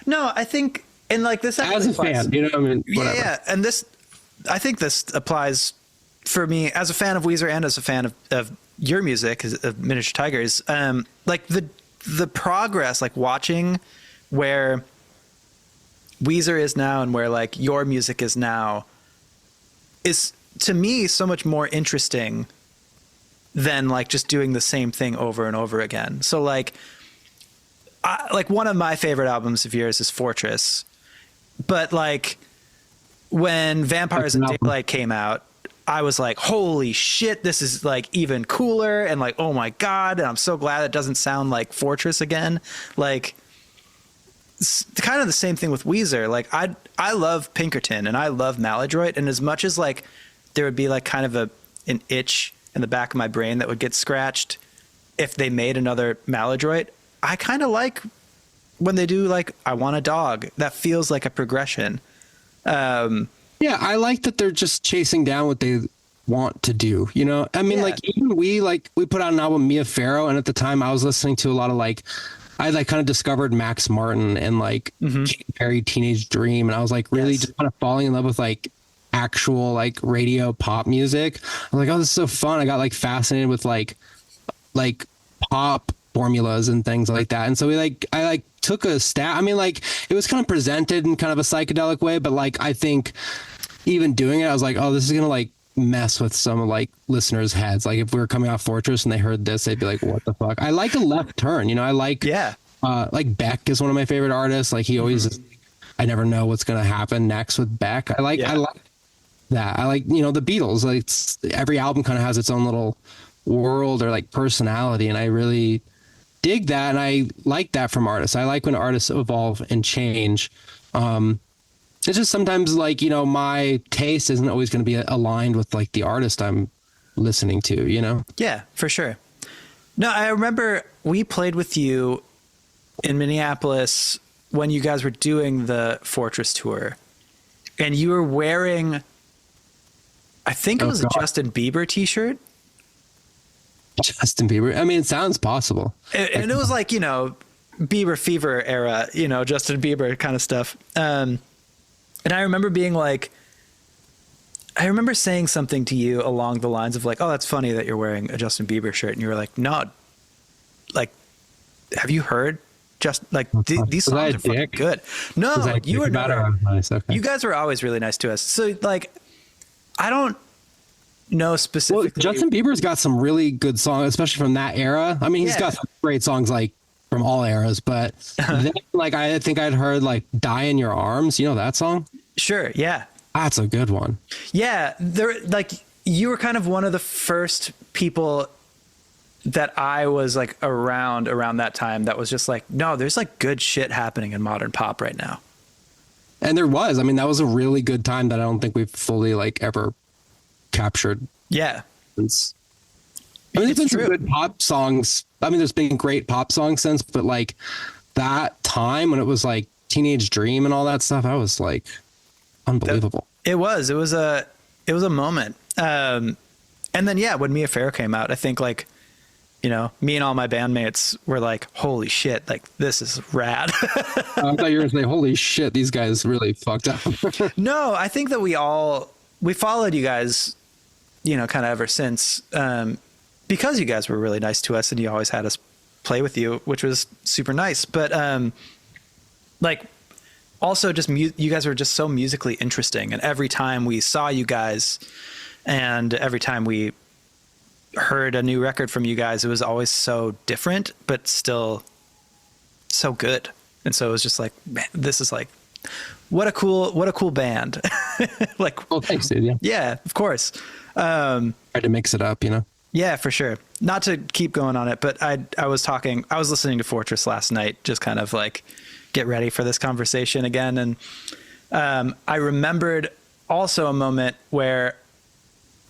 No, I think, and like this as a fan, you know, I mean, whatever. Yeah. And this, I think this applies for me as a fan of Weezer and as a fan of your music, of Miniature Tigers, like the progress, like watching where Weezer is now and where like your music is now is to me so much more interesting than like just doing the same thing over and over again. So like, like one of my favorite albums of yours is Fortress, but like when Vampires in Daylight came out, I was like, holy shit, this is like even cooler. And like, oh my God. And I'm so glad it doesn't sound like Fortress again. Like it's kind of the same thing with Weezer. Like I love Pinkerton and I love Maladroit. And as much as like there would be like kind of an itch in the back of my brain that would get scratched if they made another Maladroit, I kind of like when they do like, I Want a Dog. That feels like a progression. Yeah, I like that they're just chasing down what they want to do, you know? I mean, like, even we put out an album, Mia Farrow, and at the time I was listening to a lot of, like, I like kind of discovered Max Martin and, like, Katy Perry Teenage Dream, and I was, like, really just kind of falling in love with, like, actual, like, radio pop music. I was like, oh, this is so fun. I got, like, fascinated with, like pop formulas and things like that. And so I took a stab. I mean, like, it was kind of presented in kind of a psychedelic way, but like, I think even doing it, I was like, oh, this is going to like mess with some like listeners' heads. Like if we were coming off Fortress and they heard this, they'd be like, what the fuck? I like a left turn, you know, I like, like Beck is one of my favorite artists. Like he always, is, I never know what's going to happen next with Beck. I like that. I like, you know, the Beatles, like every album kind of has its own little world or like personality. And I really dig that, and I like that from artists. I like when artists evolve and change. It's just sometimes like, you know, my taste isn't always going to be aligned with like the artist I'm listening to, you know? Yeah, for sure. No, I remember we played with you in Minneapolis when you guys were doing the Fortress tour, and you were wearing, I think it was a Justin Bieber t-shirt. Justin Bieber. I mean, it sounds possible. And it was like, you know, Bieber fever era, you know, Justin Bieber kind of stuff. And I remember being like, I remember saying something to you along the lines of like, oh, that's funny that you're wearing a Justin Bieber shirt. And you were like, no, like, have you heard these songs are fucking good. No, you were never, nice. Okay. You guys were always really nice to us. So like, I don't know specifically. Well, Justin Bieber's got some really good songs, especially from that era. I mean, he's got some great songs like from all eras, but then, like I think I'd heard like Die in Your Arms. You know that song? Sure. Yeah. That's a good one. Yeah. There, like you were kind of one of the first people that I was like around that time that was just like, no, there's like good shit happening in modern pop right now. And there was, I mean, that was a really good time that I don't think we've fully like ever captured. Yeah. I mean, there's been some good pop songs. I mean, there's been great pop songs since, but like that time when it was like Teenage Dream and all that stuff, I was like unbelievable. It was a moment. And then, yeah, when Mia Farrow came out, I think like you know, me and all my bandmates were like, holy shit, like this is rad. I thought you were going to say, holy shit, these guys really fucked up. No, I think that we followed you guys, you know, kind of ever since, because you guys were really nice to us and you always had us play with you, which was super nice. But, like also just you guys were just so musically interesting. And every time we saw you guys and every time we heard a new record from you guys, it was always so different, but still so good. And so it was just like, man, this is like, what a cool band. Like, Oh, thanks, dude. yeah, of course. Tried to mix it up, you know? Yeah, for sure. Not to keep going on it, but I was listening to Fortress last night, just kind of like get ready for this conversation again. And I remembered also a moment where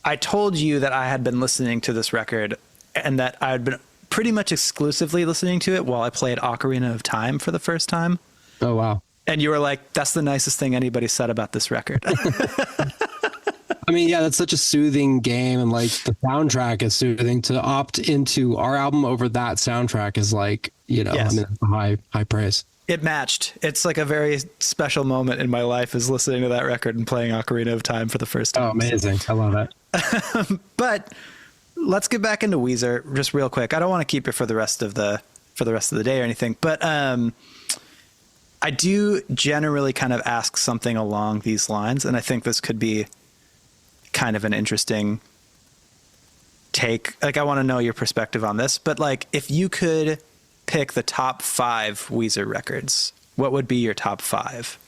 I told you that I had been listening to this record and that I had been pretty much exclusively listening to it while I played Ocarina of Time for the first time. Oh, wow. And you were like, that's the nicest thing anybody said about this record. I mean, yeah, that's such a soothing game. And like the soundtrack is soothing. To opt into our album over that soundtrack is like, you know, Yes. I mean, that's high praise. It matched. It's like a very special moment in my life is listening to that record and playing Ocarina of Time for the first time. Oh, amazing. I love it. But let's get back into Weezer just real quick. I don't want to keep it for the rest of the day or anything, but I do generally kind of ask something along these lines, and I think this could be kind of an interesting take. Like, I want to know your perspective on this, but like, if you could pick the top 5 Weezer records, what would be your top 5?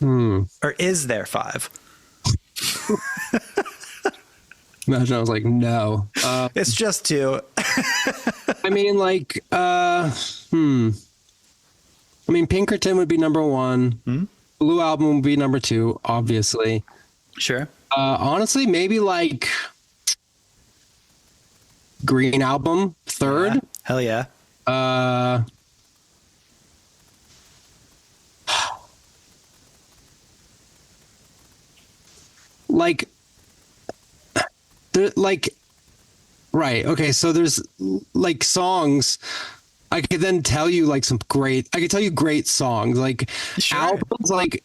Or is there 5? Imagine I was like, no. It's just 2. I mean, like, I mean, Pinkerton would be number 1. Blue Album would be number 2, obviously. Sure. Honestly, maybe like Green Album, 3rd. Yeah. Hell yeah. Like, right. Okay. So there's like songs. I could then tell you like I could tell you great songs, like Sure. albums, like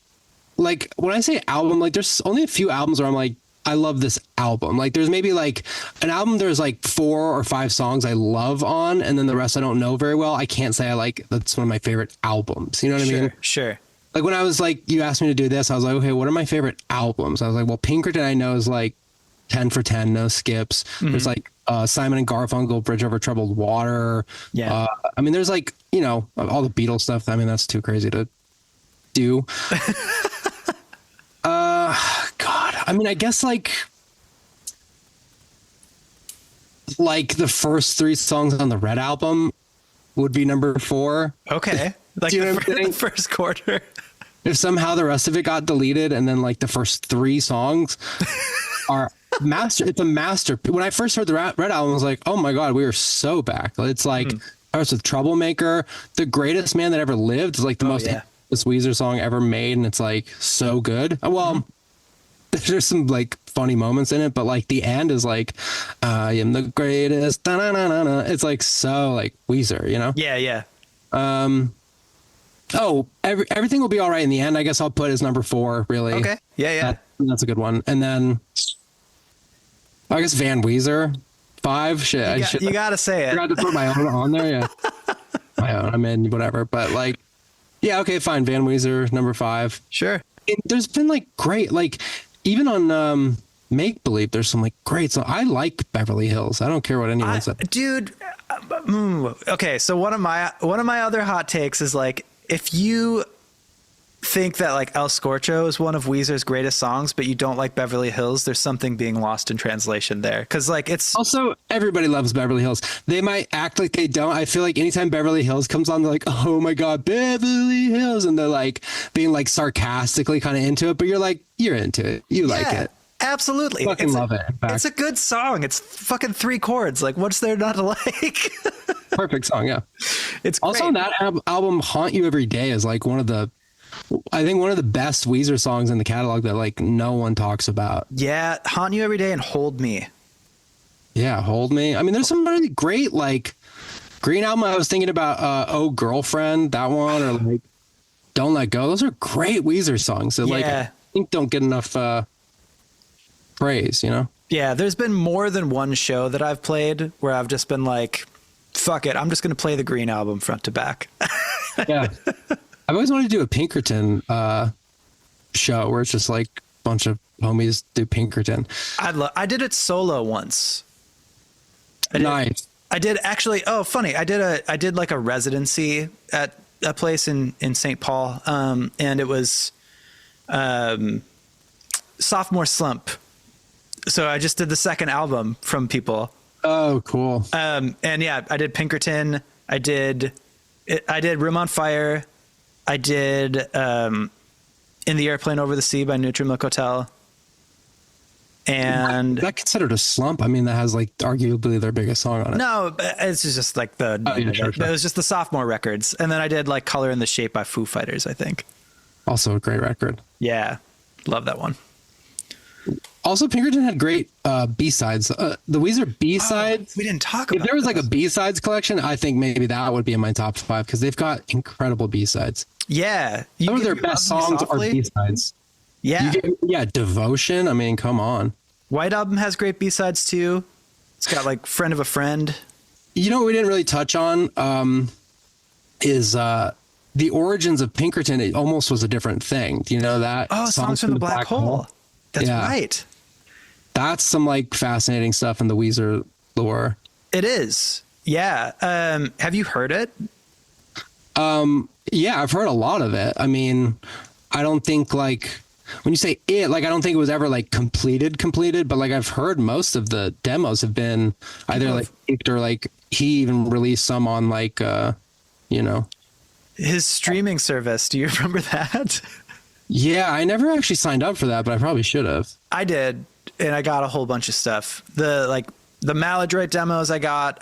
when I say album, like there's only a few albums where I'm like, I love this album. Like there's maybe like an album, there's like 4 or 5 songs I love on, and then the rest I don't know very well. I can't say that's one of my favorite albums. You know what I mean? Sure. Like when I was like, you asked me to do this, I was like, okay, what are my favorite albums? I was like, well, Pinkerton I know is like 10 for 10, no skips. There's like Simon and Garfunkel, Bridge Over Troubled Water. Yeah. I mean, there's like, you know, all the Beatles stuff. I mean, that's too crazy to do. God, I mean, I guess like the first 3 songs on the Red album would be number 4. Okay. Like Do you know what I'm the saying? first quarter. If somehow the rest of it got deleted and then like the first 3 songs are it's a master. When I first heard the Red album, I was like, oh my God, we are so back. It's like, starts with Troublemaker, The Greatest Man That Ever Lived is like the most this Weezer song ever made. And it's like so good. Well, there's some like funny moments in it, but like the end is like, I am the greatest. Da-na-na-na-na. It's like so like Weezer, you know? Yeah. Yeah. Everything will be all right in the end. I guess I'll put as number 4, really. Okay. Yeah. Yeah. That's a good one. And then I guess Van Weezer, 5. Shit, you gotta say I it. forgot to put my own on there. Yeah, my own. I mean, whatever. But like, yeah, okay, fine. Van Weezer, number 5. Sure. There's been like great, like even on Make Believe, there's some like great. So I like Beverly Hills. I don't care what anyone says. Dude. Okay. So one of my other hot takes is like, if you think that like El Scorcho is one of Weezer's greatest songs, but you don't like Beverly Hills, there's something being lost in translation there. Cause like it's also, everybody loves Beverly Hills. They might act like they don't. I feel like anytime Beverly Hills comes on, they're like, oh my God, Beverly Hills. And they're like being like sarcastically kind of into it, but you're like, you're into it. You like it. Absolutely. Fucking love it. It's a good song. It's fucking 3 chords. Like, what's there not to like? Perfect song. Yeah. It's also great. that album Haunt You Every Day is like one of the best Weezer songs in the catalog that like no one talks about. Yeah. Haunt You Every Day and Hold Me. Yeah, Hold Me. I mean, there's some really great like Green Album. I was thinking about Oh Girlfriend, that one, or like Don't Let Go. Those are great Weezer songs that like I think don't get enough praise, you know? Yeah, there's been more than one show that I've played where I've just been like, fuck it, I'm just going to play the Green Album front to back. Yeah. I've always wanted to do a Pinkerton show where it's just like a bunch of homies do Pinkerton. I did it solo once. Nice. I did actually. Oh, funny. I did like a residency at a place in St. Paul. And it was sophomore slump. So I just did the second album from people. Oh, cool. And yeah, I did Pinkerton. I did Room on Fire. I did In the Airplane Over the Sea by Nutrimilk Hotel. And No, it's just like the sure. It was just the sophomore records. And then I did like Color in the Shape by Foo Fighters, I think. Also a great record. Yeah. Love that one. Also, Pinkerton had great B-sides. The Weezer B-sides. We didn't talk about If there was like a B-sides collection, I think maybe that would be in my top 5 because they've got incredible B-sides. Yeah. Some of their best songs are B-sides. Yeah. Devotion. I mean, come on. White Album has great B-sides too. It's got like Friend of a Friend. You know what we didn't really touch on is the origins of Pinkerton. It almost was a different thing. Do you know that? Oh, Songs from the Black Hole. That's right. That's some like fascinating stuff in the Weezer lore. It is. Yeah. Have you heard it? Yeah, I've heard a lot of it. I mean, I don't think like when you say it, like I don't think it was ever like completed, but like I've heard most of the demos have been either like leaked or like he even released some on like you know, his streaming service. Do you remember that? Yeah, I never actually signed up for that, but I probably should have. I did, and I got a whole bunch of stuff. The Maladroit demos I got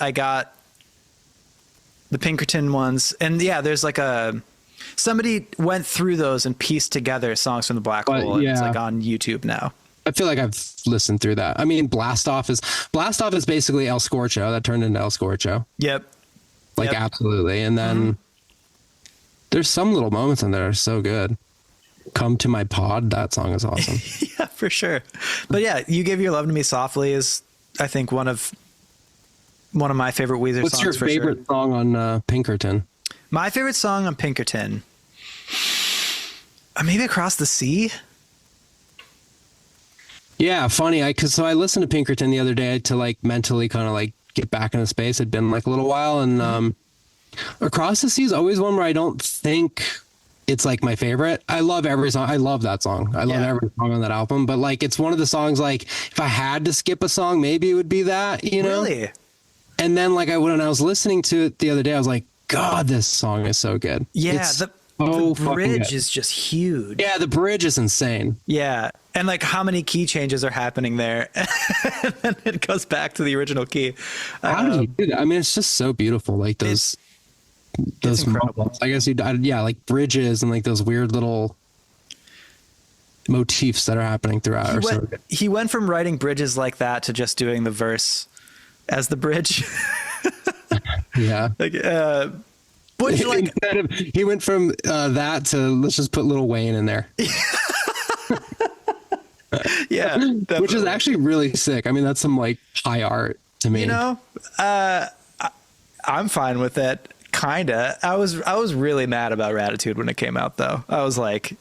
the Pinkerton ones, and yeah, there's like somebody went through those and pieced together Songs from the Black Hole. Yeah. It's like on YouTube now. I feel like I've listened through that. I mean, Blast Off is basically El Scorcho that turned into El Scorcho. Yep. Like absolutely, and then there's some little moments in there that are so good. Come to My Pod, that song is awesome. Yeah, for sure. But yeah, You Give Your Love to Me Softly is, I think, one of my favorite Weezer songs. What's your favorite song on Pinkerton? My favorite song on Pinkerton, maybe Across the Sea. Yeah, funny. I listened to Pinkerton the other day to like mentally kind of like get back into space. It'd been like a little while, and Across the Sea is always one where I don't think it's like my favorite. I love every song. I love that song. I love every song on that album. But like, it's one of the songs. Like, if I had to skip a song, maybe it would be that. You know? Really? And then like when I was listening to it the other day, I was like, God, this song is so good. Yeah, the bridge is just huge. Yeah, the bridge is insane. Yeah, and like how many key changes are happening there, and then it goes back to the original key. How do you do that? I mean, it's just so beautiful. Like those moments. I guess like bridges and like those weird little motifs that are happening throughout. He went from writing bridges like that to just doing the verse as the bridge. Yeah. Like, but like, he went from that to let's just put Lil Wayne in there. Yeah, definitely. Which is actually really sick. I mean, that's some like high art to me. You know, I'm fine with it. Kinda. I was really mad about Ratitude when it came out, though. I was like,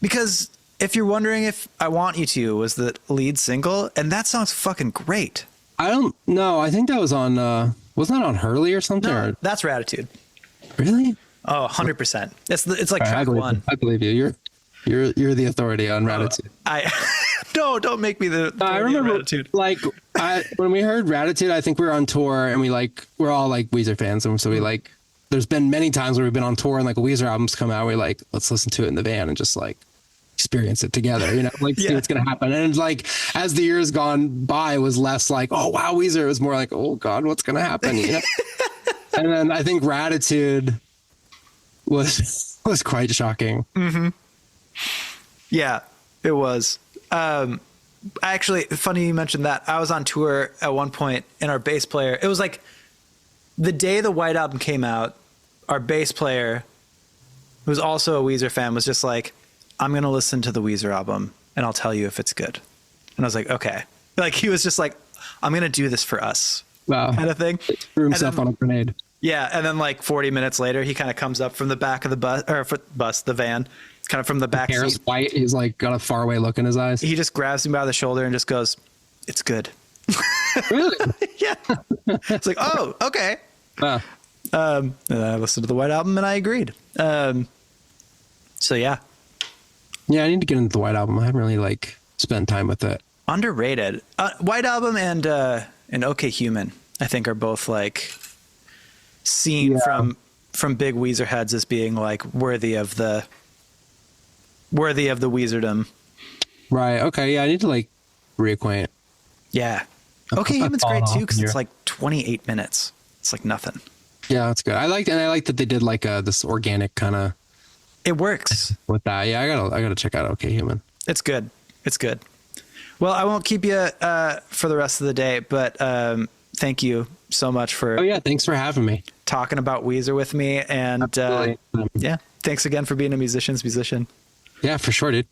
because if you're wondering if I Want You To was the lead single, and that song's fucking great. I don't know. I think that was on, wasn't that on Hurley or something? No, that's Ratitude. Really? Oh, 100%. It's like track one. I believe you. You're the authority on Ratitude. Don't make me the I remember Ratitude. Like when we heard Ratitude, I think we were on tour and we're all like Weezer fans. And so there's been many times where we've been on tour and like a Weezer album's come out. We're like, let's listen to it in the van and just like experience it together, you know, like see what's going to happen. And like, as the years gone by, it was less like, oh wow, Weezer. It was more like, oh God, what's going to happen? You know? And then I think Ratitude was quite shocking. Mm-hmm. Yeah, it was. Actually, funny you mentioned that. I was on tour at one point, and our bass player, it was like the day the White Album came out, our bass player, who's also a Weezer fan, was just like, I'm going to listen to the Weezer album and I'll tell you if it's good. And I was like, okay. Like, he was just like, I'm going to do this for us. Wow. Kind of thing. Threw himself on a grenade. Yeah. And then like 40 minutes later, he kind of comes up from the back of the the van. It's kind of from the back Hair's seat. white. He's like got a faraway look in his eyes. He just grabs me by the shoulder and just goes, it's good. Really? Yeah. It's like, oh, okay. Wow. And I listened to the White Album and I agreed. So yeah. Yeah, I need to get into the White Album. I haven't really like spent time with it. Underrated. White Album and OK Human, I think, are both like seen from big Weezer heads as being like worthy of the Weezerdom. Right. Okay. Yeah, I need to like reacquaint. Yeah. OK Human's great too because it's like 28 minutes. It's like nothing. Yeah, that's good. I like that they did like this organic kind of. It works with that. Yeah, I gotta check out OK Human. It's good. It's good. Well, I won't keep you for the rest of the day, but thank you so much for. Oh yeah, thanks for having me. Talking about Weezer with me, and yeah, thanks again for being a musician's musician. Yeah, for sure, dude.